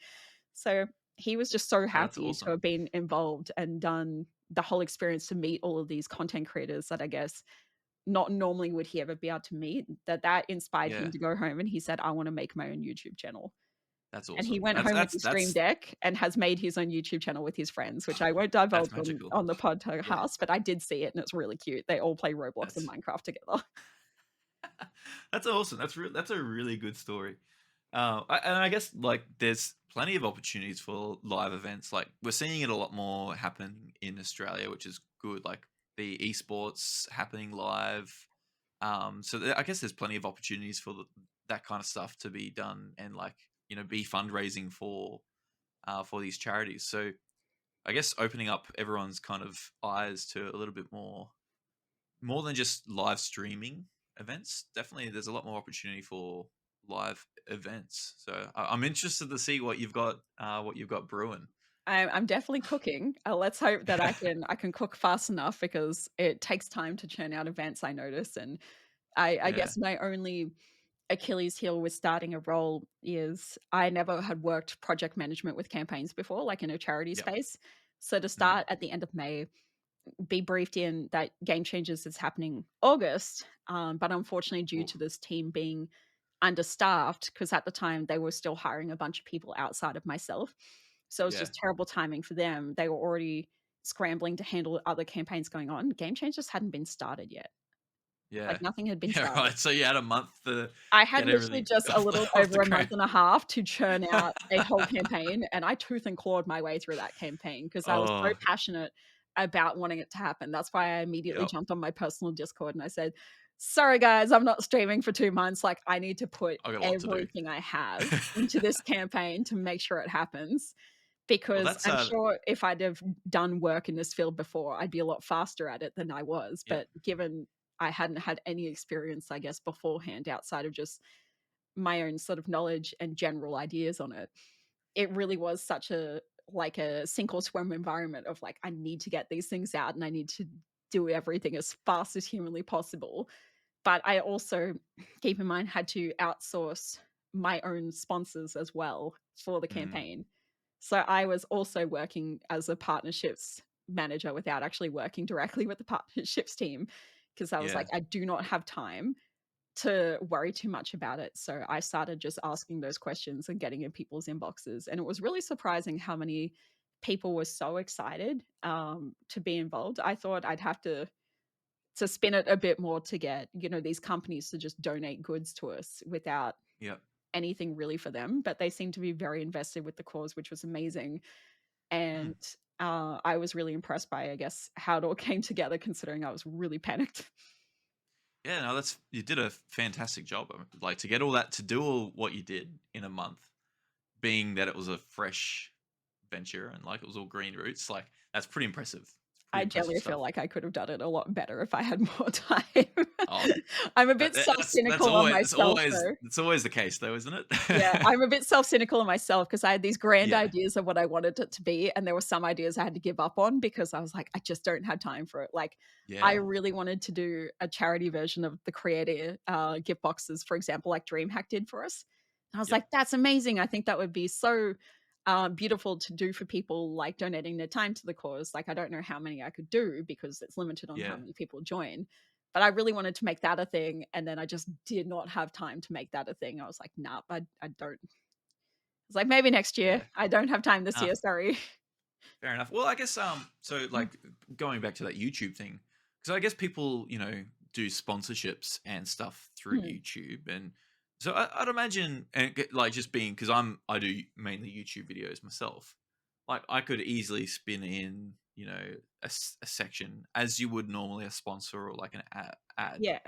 So he was just so that's happy to awesome. have been involved and done the whole experience to meet all of these content creators that I guess not normally would he ever be able to meet, that inspired him Yeah, to go home and he said, "I wanna make my own YouTube channel." that's And he awesome. went That's home with that's his stream that's deck and has made his own YouTube channel with his friends, which I won't that's divulge on magical. on the Yeah, podcast, but I did see it and it's really cute. They all play Roblox and that's Minecraft together. that's awesome. That's a really good story. And I guess like there's plenty of opportunities for live events. Like we're seeing it a lot more happen in Australia, which is good. Like the esports happening live. I guess there's plenty of opportunities for that kind of stuff to be done and like be fundraising for these charities. So I guess opening up everyone's kind of eyes to a little bit more than just live streaming events. Definitely, there's a lot more opportunity for live events. So I'm interested to see what you've got brewing. I'm definitely cooking. Let's hope that I can cook fast enough because it takes time to churn out events, I notice, and I Yeah. guess my only Achilles heel with starting a role is I never had worked project management with campaigns before, like in a charity Yep. space. So to Mm. start at the end of May, be briefed in that Game Changers is happening August, but unfortunately, due Oof. to this team being understaffed, because at the time they were still hiring a bunch of people outside of myself, so it was Yeah. just terrible timing for them. They were already scrambling to handle other campaigns going on. Game Changers hadn't been started yet. Yeah. Like nothing had been Yeah. started. Right. So you had a month to I had get literally everything just a little off the over a month ground. and a half to churn out a whole campaign, and I tooth and clawed my way through that campaign because I was so Oh. passionate about wanting it to happen. That's why I immediately Yep. jumped on my personal Discord and I said, "Sorry guys, I'm not streaming for 2 months, like, I need to put I got a lot to do. everything I have into this campaign to make sure it happens." Well, Because that's I'm sure if I'd have done work in this field before, I'd be a lot faster at it than I was, yep. but given I hadn't had any experience, I guess, beforehand outside of just my own sort of knowledge and general ideas on it. It really was such a like a sink or swim environment of like, I need to get these things out and I need to do everything as fast as humanly possible. But I also, keep in mind, had to outsource my own sponsors as well for the Mm. campaign. So I was also working as a partnerships manager without actually working directly with the partnerships team because I was like, Yeah. I do not have time to worry too much about it. So I started just asking those questions and getting in people's inboxes. And it was really surprising how many people were so excited to be involved. I thought I'd have to spin it a bit more to get, these companies to just donate goods to us without Yep. anything really for them. But they seemed to be very invested with the cause, which was amazing. Mm. And I was really impressed by, I guess, how it all came together, considering I was really panicked. Yeah, no, that's you did a fantastic job. Like to get all that to do all what you did in a month, being that it was a fresh venture and like it was all green roots, like that's pretty impressive. It's pretty I impressive generally feel stuff. like I could have done it a lot better if I had more time. Oh, I'm a bit that's self-cynical on always myself, though. it's always the case though, isn't it? Yeah, I'm a bit self-cynical on myself because I had these grand Yeah, ideas of what I wanted it to be, and there were some ideas I had to give up on because I was like, "I just don't have time for it." Like, I yeah, really wanted to do a charity version of the Creator, gift boxes, for example, like DreamHack did for us. I was yep, like, "That's amazing. I think that would be so, beautiful to do for people, like, donating their time to the cause." Like, I don't know how many I could do because it's limited on how yeah, many people join. But I really wanted to make that a thing, and then I just did not have time to make that a thing. I was like, "Nah, I don't." It's like, "Maybe next year. yeah. I don't have time this Ah, year, sorry." Fair enough. Well, I guess so like going back to that YouTube thing, because I guess people do sponsorships and stuff through Mm. YouTube, and so I'd imagine like just being because I do mainly YouTube videos myself. Like I could easily spin in a section as you would normally a sponsor or like an ad Yeah.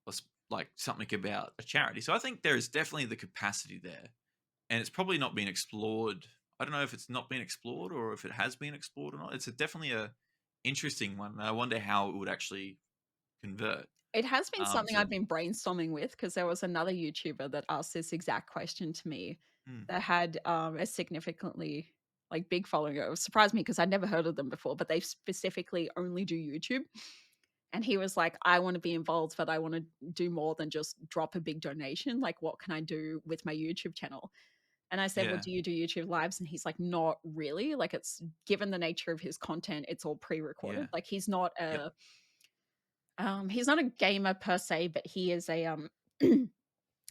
or like something about a charity. So I think there is definitely the capacity there, and it's probably not been explored. I don't know if it's not been explored or if it has been explored or not. It's definitely a interesting one. I wonder how it would actually convert. It has been something So I've been brainstorming with because there was another YouTuber that asked this exact question to me hmm, that had a significantly like big following. It surprised me because I'd never heard of them before, but they specifically only do YouTube. And he was like, I want to be involved, but I want to do more than just drop a big donation. Like, what can I do with my YouTube channel? And I said, well, yeah, do you do YouTube lives? And he's like, not really. Like, it's given the nature of his content, it's all yeah, pre-recorded. Like, yep, he's not a gamer per se, but he is a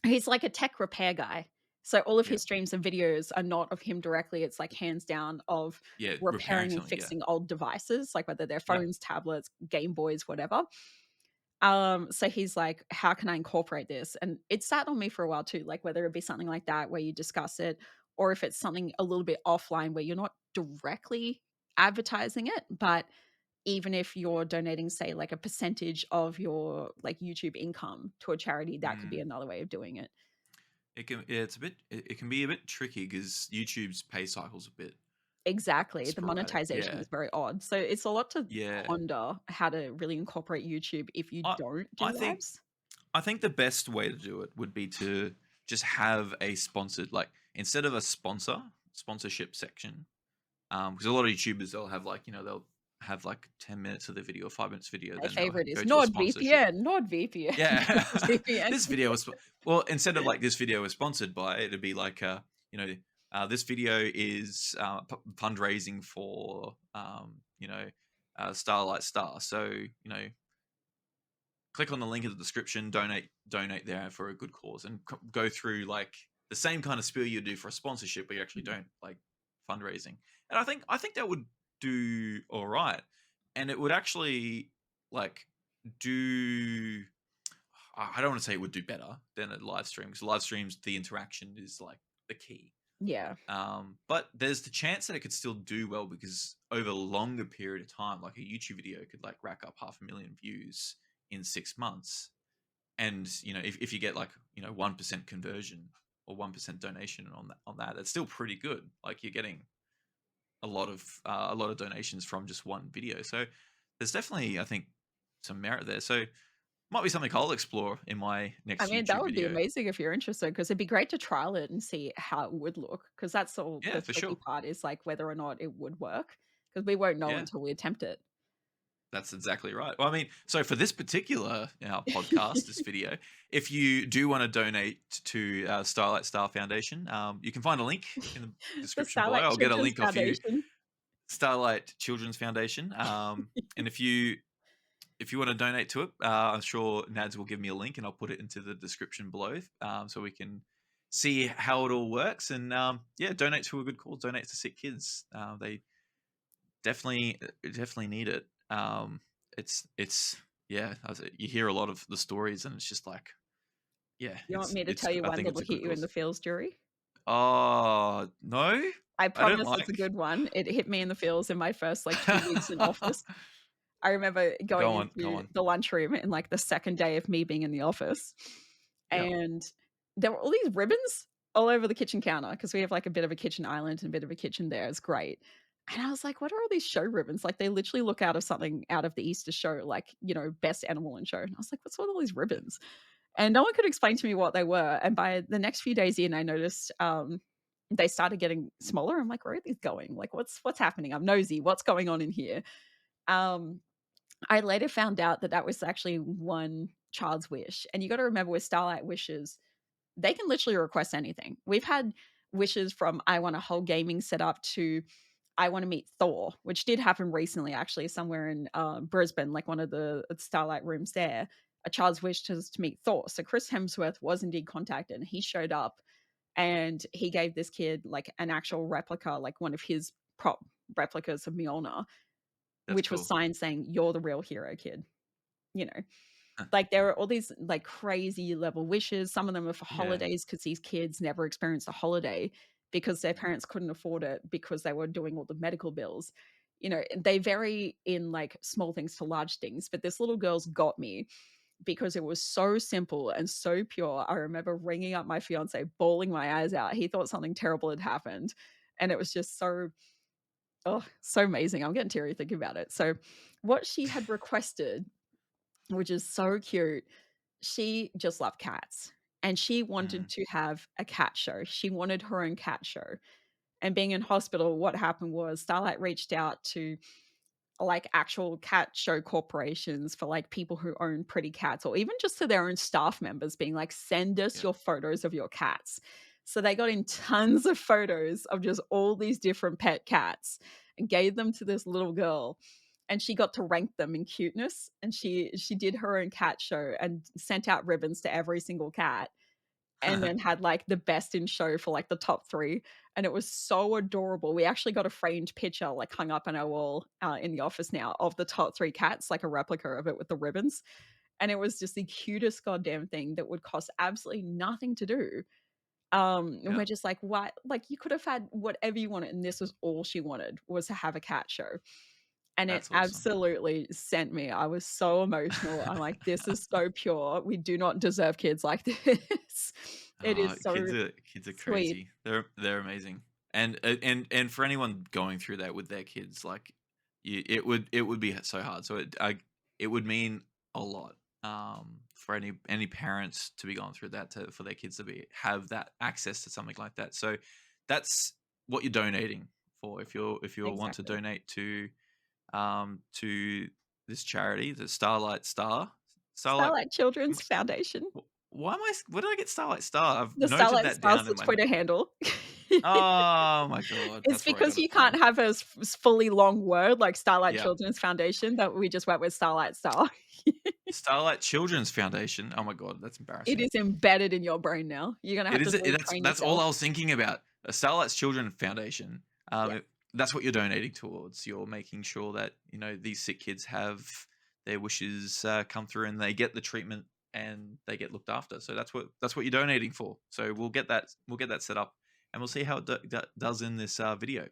he's like a tech repair guy. So all of yeah, his streams and videos are not of him directly. It's like hands down of yeah. Repairing repairing and something. Yeah, fixing old devices, like whether they're yep. phones, tablets, Game Boys, whatever. So he's like, how can I incorporate this? And it sat on me for a while too, like whether it be something like that where you discuss it, or if it's something a little bit offline where you're not directly advertising it, but even if you're donating, say, like a percentage of your like YouTube income to a charity, that could be Mm. another way of doing it. It can. Yeah, it's a bit. It can be a bit tricky because YouTube's pay cycle's a bit Exactly. The sporadic. monetization Yeah, is very odd. So it's a lot to yeah. ponder how to really incorporate YouTube if you I don't I do think lives. I think the best way to do it would be to just have a sponsored, like instead of a sponsorship section. Because a lot of YouTubers they'll have like they'll have like 10 minutes of the video, 5 minutes video, My then they'll favorite is go to a sponsorship. NordVPN, Yeah, NordVPN. this video was well instead of like this video was sponsored by, it'd be like you know this video is fundraising for Starlight Star. So click on the link in the description, donate there for a good cause, and go through like the same kind of spiel you do for a sponsorship, but you actually don't like fundraising. And I think that would do all right, and it would actually like do. I don't want to say it would do better than a live stream because live streams the interaction is like the key. Yeah. But there's the chance that it could still do well because over a longer period of time, like a YouTube video could like rack up 500,000 views in 6 months. And if you get like 1% conversion or 1% donation on that, that's still pretty good. Like you're getting a lot of donations from just one video. So there's definitely I think some merit there. So might be something I'll explore in my I next mean, that YouTube would be video. amazing if you're interested because it'd be great to trial it and see how it would look. Because that's all Yeah, the for tricky sure. part is like whether or not it would work because we won't know Yeah. until we attempt it. That's exactly right. Well, I mean, so for this particular podcast, this video, if you do want to donate to Starlight Star Foundation, you can find a link in the The description below. Starlight I'll get a Children's link off you, Foundation. Starlight Children's Foundation. And if you want to donate to it, I'm sure Nads will give me a link, and I'll put it into the description below, so we can see how it all works. And yeah, donate to a good cause. Donate to sick kids. They definitely need it. It's yeah. You hear a lot of the stories, and it's just like yeah, You want it's me to it's. tell you I one think it's that'll a hit good you in the cause. feels, Jury? Oh no, I I don't promise it's a like. good one. It hit me in the feels in my first like 2 weeks in office. I remember Go going on, go into on. the lunchroom in like the second day of me being in the office, Yeah. and there were all these ribbons all over the kitchen counter because we have like a bit of a kitchen island and a bit of a kitchen there. It's great. And I was like, what are all these show ribbons? Like they literally look out of something out of the Easter show, like, best animal in show. And I was like, what's with all these ribbons? And no one could explain to me what they were. And by the next few days in, I noticed they started getting smaller. I'm like, where are these going? Like, what's happening? I'm nosy. What's going on in here? Um, I later found out that that was actually one child's wish. And you got to remember with Starlight Wishes, they can literally request anything. We've had wishes from I want a whole gaming setup to I want to meet Thor, which did happen recently, actually, somewhere in Brisbane, like one of the Starlight rooms there. A child's wish was to meet Thor. So Chris Hemsworth was indeed contacted and he showed up and he gave this kid like an actual replica, like one of his prop replicas of Mjolnir, That's which was cool. signs saying, "You're the real hero, kid." You know? Huh. Like, there are all these, like, crazy level wishes. Some of them are for Yeah. holidays because these kids never experienced a holiday because their Mhm. parents couldn't afford it because they were doing all the medical bills. They vary in, like, small things to large things, but this little girl's got me because it was so simple and so pure. I remember ringing up my fiancé, bawling my eyes out. He thought something terrible had happened, and it was just so amazing. I'm getting teary thinking about it. So, what she had requested, which is so cute, she just loved cats, and she wanted Mm. to have a cat show. She wanted her own cat show. And being in hospital, what happened was Starlight reached out to, like, actual cat show corporations for, like, people who own pretty cats, or even just to their own staff members being like, "Send us Yeah. your photos of your cats." So they got in tons of photos of just all these different pet cats and gave them to this little girl, and she got to rank them in cuteness, and she did her own cat show and sent out ribbons to every single cat, and then had, like, the best in show for, like, the top 3, and it was so adorable. We actually got a framed picture, like, hung up on our wall, in the office now, of the top 3 cats, like a replica of it with the ribbons, and it was just the cutest goddamn thing that would cost absolutely nothing to do. And Yeah. we're just like, "What?" Like, you could have had whatever you wanted, and this was all she wanted, was to have a cat show, and it That's awesome. absolutely sent me. I was so emotional. I'm like, "This is so pure. We do not deserve kids like this." It is so Kids are sweet. crazy. They're amazing. And for anyone going through that with their kids, like it would be so hard. So it would mean a lot for any parents to be going through that for their kids to be have that access to something like that. So that's what you're donating for. If you want to Exactly. donate to this charity, the Starlight. Starlight Children's Foundation. Why am I? Where did I get Starlight Star? I've The noted Starlight that Star's down the in my. Twitter handle. Oh my god, It's that's where I because got it you can't from. have a fully long word like Starlight Yeah, Children's Foundation, that we just went with Starlight Star. Starlight Children's Foundation. Oh my god, that's It embarrassing. is embedded in your brain now. You're gonna It have to is. retrain That's all yourself. I was thinking about. A Starlight's Children Foundation. Yeah, That's what you're donating towards. You're making sure that these sick kids have their wishes come through and they get the treatment and they get looked after. So that's what you're donating for. So we'll get that set up and we'll see how it does in this video.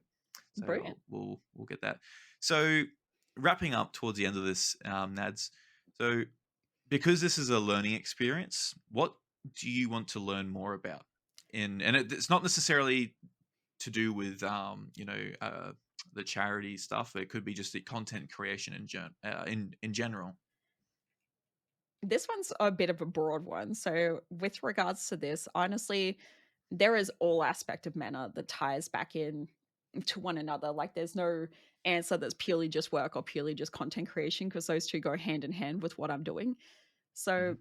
brilliant. So we'll get that. So wrapping up towards the end of this, Nads. So because this is a learning experience, what do you want to learn more about? It's not necessarily to do with the charity stuff. It could be just the content creation in general. This one's a bit of a broad one. So, with regards to this, honestly, there is all aspect of mana that ties back in to one another. Like, there's no answer that's purely just work or purely just content creation because those two go hand in hand with what I'm doing. Hmm. So,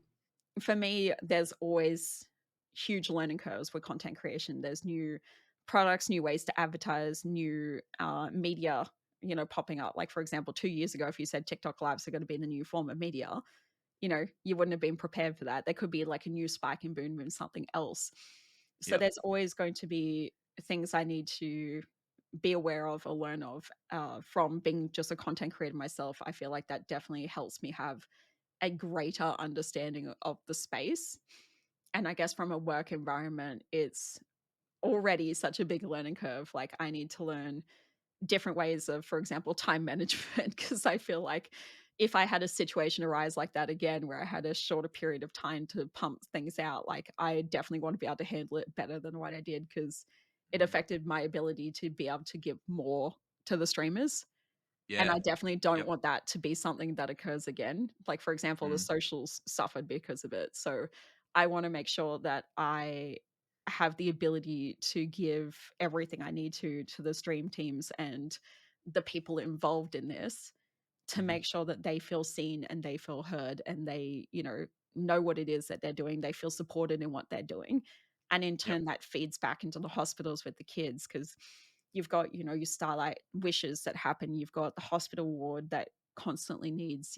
for me, there's always huge learning curves with content creation. There's new products, new ways to advertise, new media, popping up. Like, for example, 2 years ago, if you said TikTok lives are going to be the new form of media, you wouldn't have been prepared for that. There could be like a new spike in boom in something else. So Yep. there's always going to be things I need to be aware of or learn of from being just a content creator myself. I feel like that definitely helps me have a greater understanding of the space. And I guess from a work environment, it's already such a big learning curve. Like, I need to learn different ways of, for example, time management, because I feel like if I had a situation arise like that again, where I had a shorter period of time to pump things out, like, I definitely want to be able to handle it better than what I did because it Mm. affected my ability to be able to give more to the streamers. And Yeah. I definitely don't Yep. want that to be something that occurs again. Like, for example, the Mm. socials suffered because of it. So I want to make sure that I have the ability to give everything I need to the stream teams and the people involved in this, to Hmm. make sure that they feel seen and they feel heard and they, know what it is that they're doing. They feel supported in what they're doing. And in Yep. turn, that feeds back into the hospitals with the kids because you've got, your Starlight wishes that happen. You've got the hospital ward that constantly needs,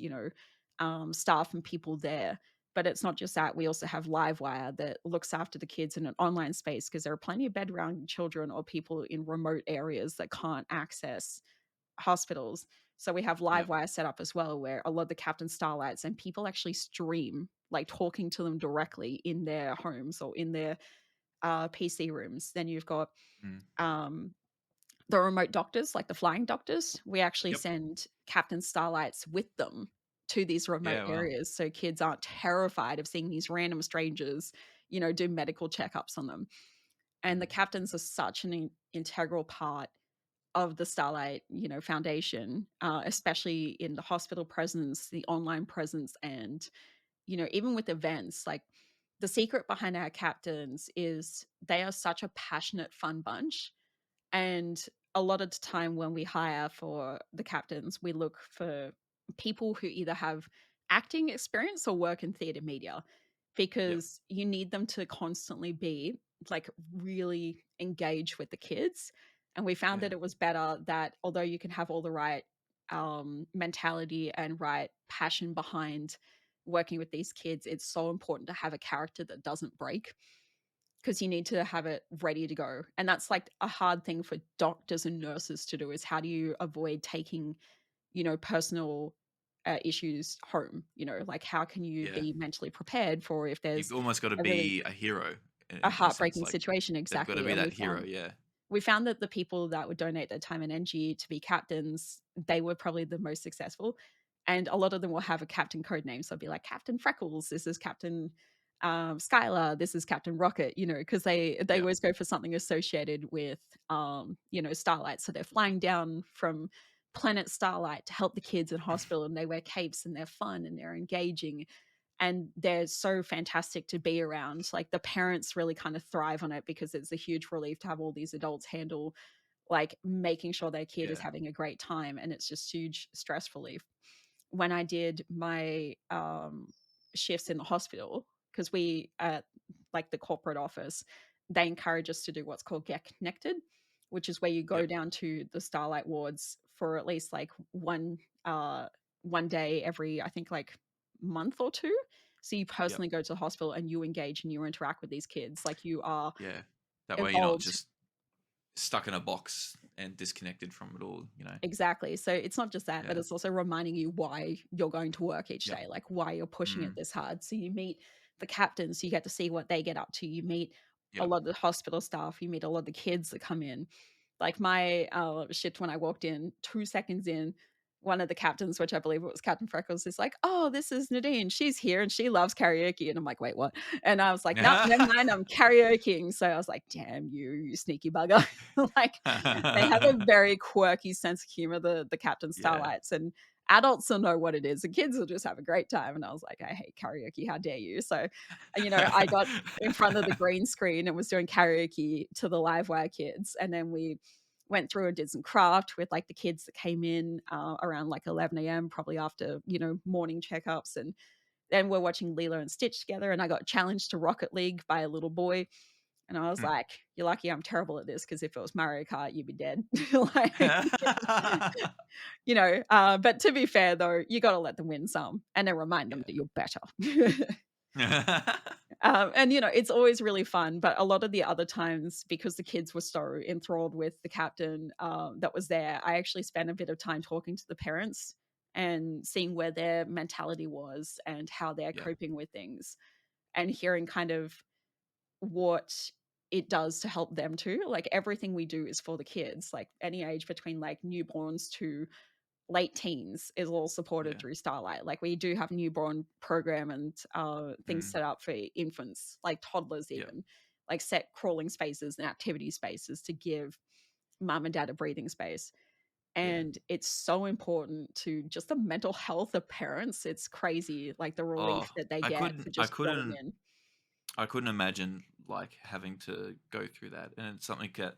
staff and people there. But it's not just that, we also have Livewire that looks after the kids in an online space because there are plenty of bedbound children or people in remote areas that can't access hospitals. So we have Yeah. Livewire set up as well, where a lot of the Captain Starlights and people actually stream, like talking to them directly in their homes or in their PC rooms. Then you've got Mm. um, the remote doctors, like the flying doctors. We actually Yep. send Captain Starlights with them to these remote Yeah. Wow. areas so kids aren't terrified of seeing these random strangers, do medical checkups on them. And the Mm. captains are such an integral part of the Starlight, Foundation, especially in the hospital presence, the online presence, and even with events. Like the secret behind our captains is they are such a passionate, fun bunch, and a lot of the time when we hire for the captains, we look for people who either have acting experience or work in theater media Yep. because you need them to constantly be like really engaged with the kids. And we found that Yeah. it was better that although you can have all the right mentality and right passion behind working with these kids, it's so important to have a character that doesn't break because you need to have it ready to go. And that's like a hard thing for doctors and nurses to do is how do you avoid taking, personal issues home? Like how can you Yeah. be mentally prepared for if You've there's almost got to a really be a hero a in a sense. heartbreaking Like situation? they've got to Exactly. be And that hero. Yeah. we found that the people that would donate their time and energy to be captains, they were probably the most successful. And a lot of them will have a captain code name. So it'll be like Captain Freckles, this is Captain Skylar, this is Captain Rocket, because they Yeah. always go for something associated with Starlight. So they're flying down from planet Starlight to help the kids in hospital and they wear capes and they're fun and they're engaging and they're so fantastic to be around. Like the parents really kind of thrive on it because it's a huge relief to have all these adults handle like making sure their kid is Yeah. having a great time, and it's just huge stress relief. When I did my shifts in the hospital, because we at like the corporate office, they encourage us to do what's called Get Connected, which is where you go Yep. down to the Starlight wards for at least like one day every, I think, like month or two. So you Yep. personally go to the hospital and you engage and you interact with these kids, like you are Yeah. That way you're not involved. just stuck in a box and disconnected from it all. Exactly. So it's not just that, but Yeah. it's also reminding you why you're going to work each Yep. day, like why you're pushing it Mm. this hard. So you meet the captains, you get to see what they get up to. You meet a Yep. lot of the hospital staff, you meet a lot of the kids that come in. Like my shift when I walked in, 2 seconds in, one of the captains, which I believe it was Captain Freckles, is like, "Oh, this is Nadine. She's here and she loves karaoke." And I'm like, "Wait, what?" And I was like, "Nope, never mind. I'm karaokeing." So I was like, "Damn you, you sneaky bugger!" Like they have a very quirky sense of humor, the Captain Yeah. Starlights, and adults will know what it is. The kids will just have a great time. And I was like, I hate karaoke. How dare you? So, I got in front of the green screen and was doing karaoke to the Livewire kids. And then we went through and did some craft with like the kids that came in around like 11 a.m., probably after, morning checkups. And then we're watching Lilo and Stitch together. And I got challenged to Rocket League by a little boy. And I was like, "You're lucky I'm terrible at this because if it was Mario Kart, you'd be dead." Like, but to be fair though, you gotta let them win some and then remind them Yeah. that you're better. And it's always really fun, but a lot of the other times, because the kids were so enthralled with the captain that was there, I actually spent a bit of time talking to the parents and seeing where their mentality was and how they're Yeah. coping with things and hearing kind of what it does to help them too. Like everything we do is for the kids, like any age between like newborns to late teens is all supported Yeah. through Starlight. Like we do have a newborn program and things Mm. set up for infants, like toddlers Yep. even, like set crawling spaces and activity spaces to give mum and dad a breathing space. Yeah. And it's so important to just the mental health of parents. It's crazy, like the Oh, relief that they I get couldn't for I just going couldn't in. I couldn't imagine like having to go through that. And it's something that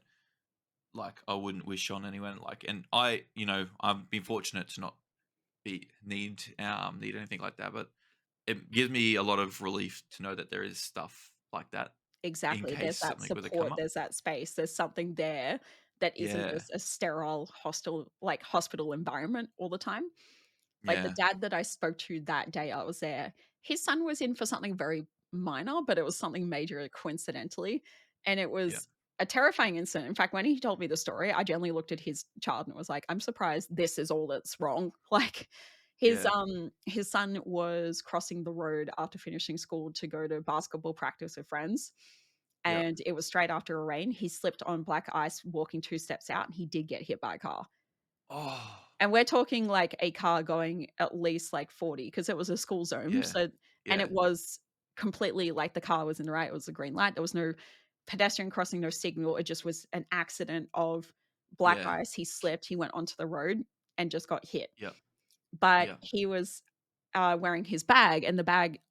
like I wouldn't wish on anyone. Like and I've been fortunate to not be need anything like that. But it gives me a lot of relief to know that there is stuff like that in Exactly. case There's that something were to come support, up. there's that space, there's something there that isn't Yeah. just a sterile hostel like hospital environment all the time. Like the Yeah. dad that I spoke to that day I was there, his son was in for something very minor, but it was something major coincidentally, and it Yeah. was a terrifying incident. In fact, when he told me the story, I generally looked at his child and was like, "I'm surprised this is all that's wrong." Like Yeah. his son was crossing the road after finishing school to go to basketball practice with friends, Yeah. and it was straight after a rain. He slipped on black ice walking 2 steps out, and he did get hit by a car. Oh. And we're talking like a car going at least like 40 because it was a school zone. Yeah. So, and Yeah. it was completely like the car was in the right, it was a green light. There was no pedestrian crossing, no signal. It just was an accident of black Yeah. ice. He slipped, he went onto the road and just got hit. Yeah. But Yeah. he was wearing his bag, and the bag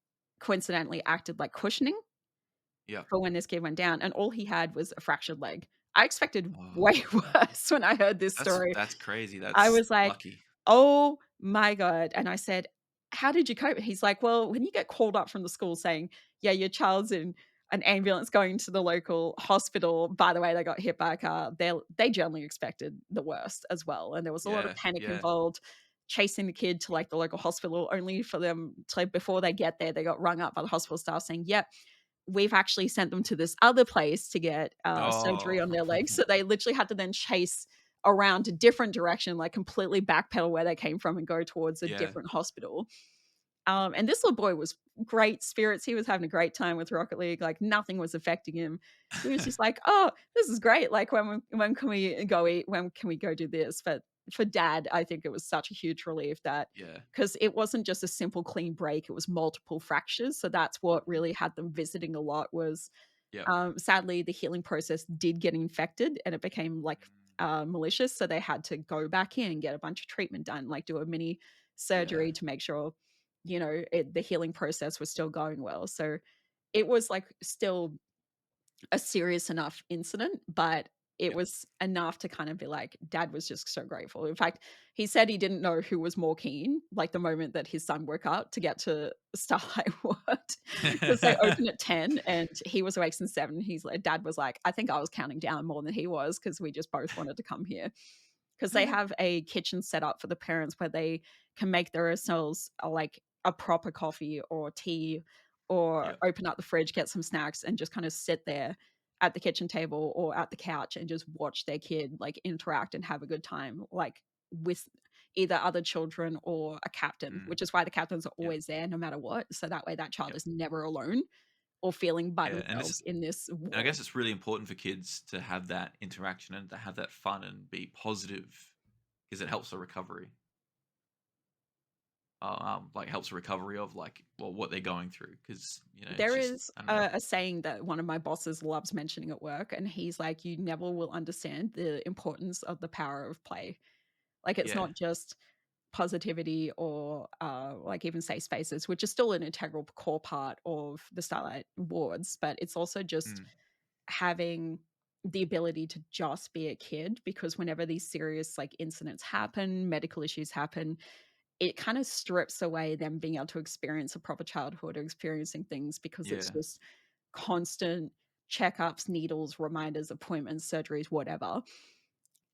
coincidentally acted like cushioning Yeah. for when this kid went down. And all he had was a fractured leg. I expected Oh. way worse when I heard this story. That's crazy. I That's was like, lucky. "Oh my god," and I said, "How did you cope?" He's like, "Well, when you get called up from the school saying, 'Yeah, your child's in an ambulance going to the local hospital. By the way, they got hit by a car,' they generally expected the worst as well, and there was a lot of Yeah. panic Yeah. involved, chasing the kid to, like, the local hospital only for them to before they get there, they got rung up by the hospital staff saying, 'Yep, we've actually sent them to this other place to get surgery Oh. on their legs.' So they literally had to then chase around a different direction, like completely backpedal where they came from and go towards a Yeah. different hospital. And this little boy was great spirits. He was having a great time with Rocket League. Like nothing was affecting him. He was just like, "Oh, this is great. Like when can we go eat? When can we go do this?" But for Dad, I think it was such a huge relief that Yeah. because it wasn't just a simple clean break; it was multiple fractures. So that's what Mm. really had them visiting a lot. Was Yeah. sadly the healing process did get infected and it became like Mm. malicious. So they had to go back in, get a bunch of treatment done, like do a mini Yeah. surgery to make sure the healing process was still going well. So it was like still a serious enough incident, but it Yeah. was enough to kind of be like, Dad was just so grateful. In fact, he said he didn't know who was more keen, like the moment that his son woke up to get to Starlight Ward, because they open at 10 and he was awake since 7. He's like, Dad was like, I think I was counting down more than he was because we just both wanted to come here. Because they have a kitchen set up for the parents where they can make themselves like a proper coffee or tea or Yeah. open up the fridge, get some snacks, and just kind of sit there at the kitchen table or at the couch and just watch their kid like interact and have a good time, like with either other children or a captain, Mm. which is why the captains are Yeah. always there no matter what. So that way that child Yeah. is never alone or feeling by Yeah. And it's themselves in this and I war. guess it's really important for kids to have that interaction and to have that fun and be positive because it helps the recovery. Like helps the recovery of like well what they're going through because it's There just is I don't know. a saying that one of my bosses loves mentioning at work, and he's like, "You never will understand the importance of the power of play." Like, it's Yeah. not just positivity or like even safe spaces, which is still an integral core part of the Starlight Wards, but it's also just Mm. having the ability to just be a kid because whenever these serious like incidents happen, medical issues happen, it kind of strips away them being able to experience a proper childhood or experiencing things because it's Yeah. just constant checkups, needles, reminders, appointments, surgeries, whatever.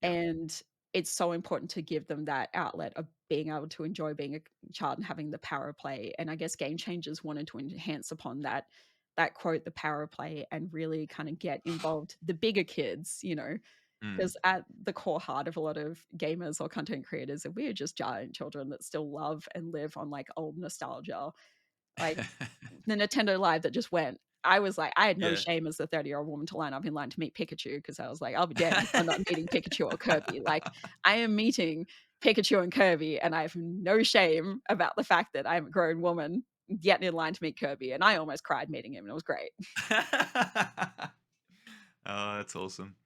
Yeah. And it's so important to give them that outlet of being able to enjoy being a child and having the power of play. And I guess Game Changers wanted to enhance upon that quote, the power of play, and really kind of get involved the bigger kids, Mm. because at the core heart of a lot of gamers or content creators, we're just giant children that still love and live on like old nostalgia. Like the Nintendo Live that just went, I was like, I had no Yeah. shame as the 30-year-old woman to line up in line to meet Pikachu because I was like, I'll be damned if I'm not meeting Pikachu or Kirby. Like, I am meeting Pikachu and Kirby, and I have no shame about the fact that I'm a grown woman getting in line to meet Kirby. And I almost cried meeting him, and it was great. Oh, that's awesome.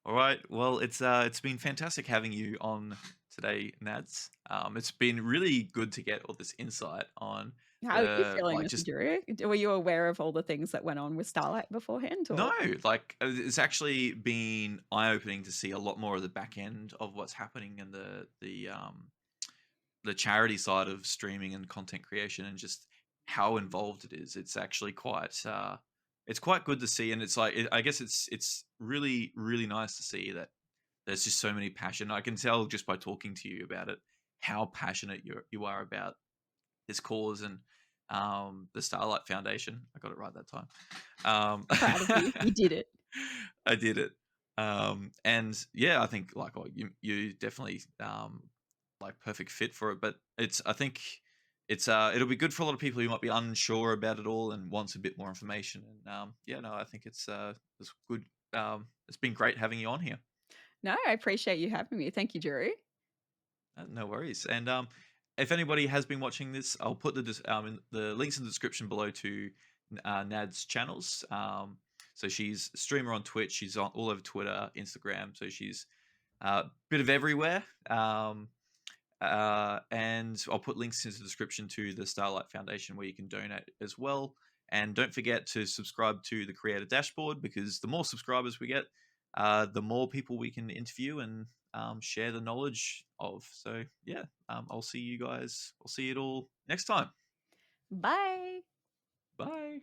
All right. Well, it's been fantastic having you on today, Nads. It's been really good to get all this insight on How are you the feeling, like Mr. just Jury? Were you aware of all the things that went on with Starlight beforehand, no, or? like it's actually been eye opening to see a lot more of the back end of what's happening and the charity side of streaming and content creation and just how involved it is. It's actually it's quite good to see, and it's like I guess it's really really nice to see that there's just so many passion. I can tell just by talking to you about it how passionate you are about this cause, and the Starlight Foundation. I got it right that time. Um, Proud of you. You did it. I did it. And yeah, I think like you definitely like perfect fit for it. But I think it'll be good for a lot of people who might be unsure about it all and wants a bit more information. And yeah, no, I think it's good. It's been great having you on here. No, I appreciate you having me. Thank you, Drew. No worries. And if anybody has been watching this, I'll put the links in the description below to Nad's channels. So she's a streamer on Twitch. She's on all over Twitter, Instagram. So she's a bit of everywhere. And I'll put links in the description to the Starlight Foundation where you can donate as well. And don't forget to subscribe to the Creator Dashboard, because the more subscribers we get, the more people we can interview and share the knowledge of. So yeah, I'll see you guys. I'll see you all next time. Bye. Bye.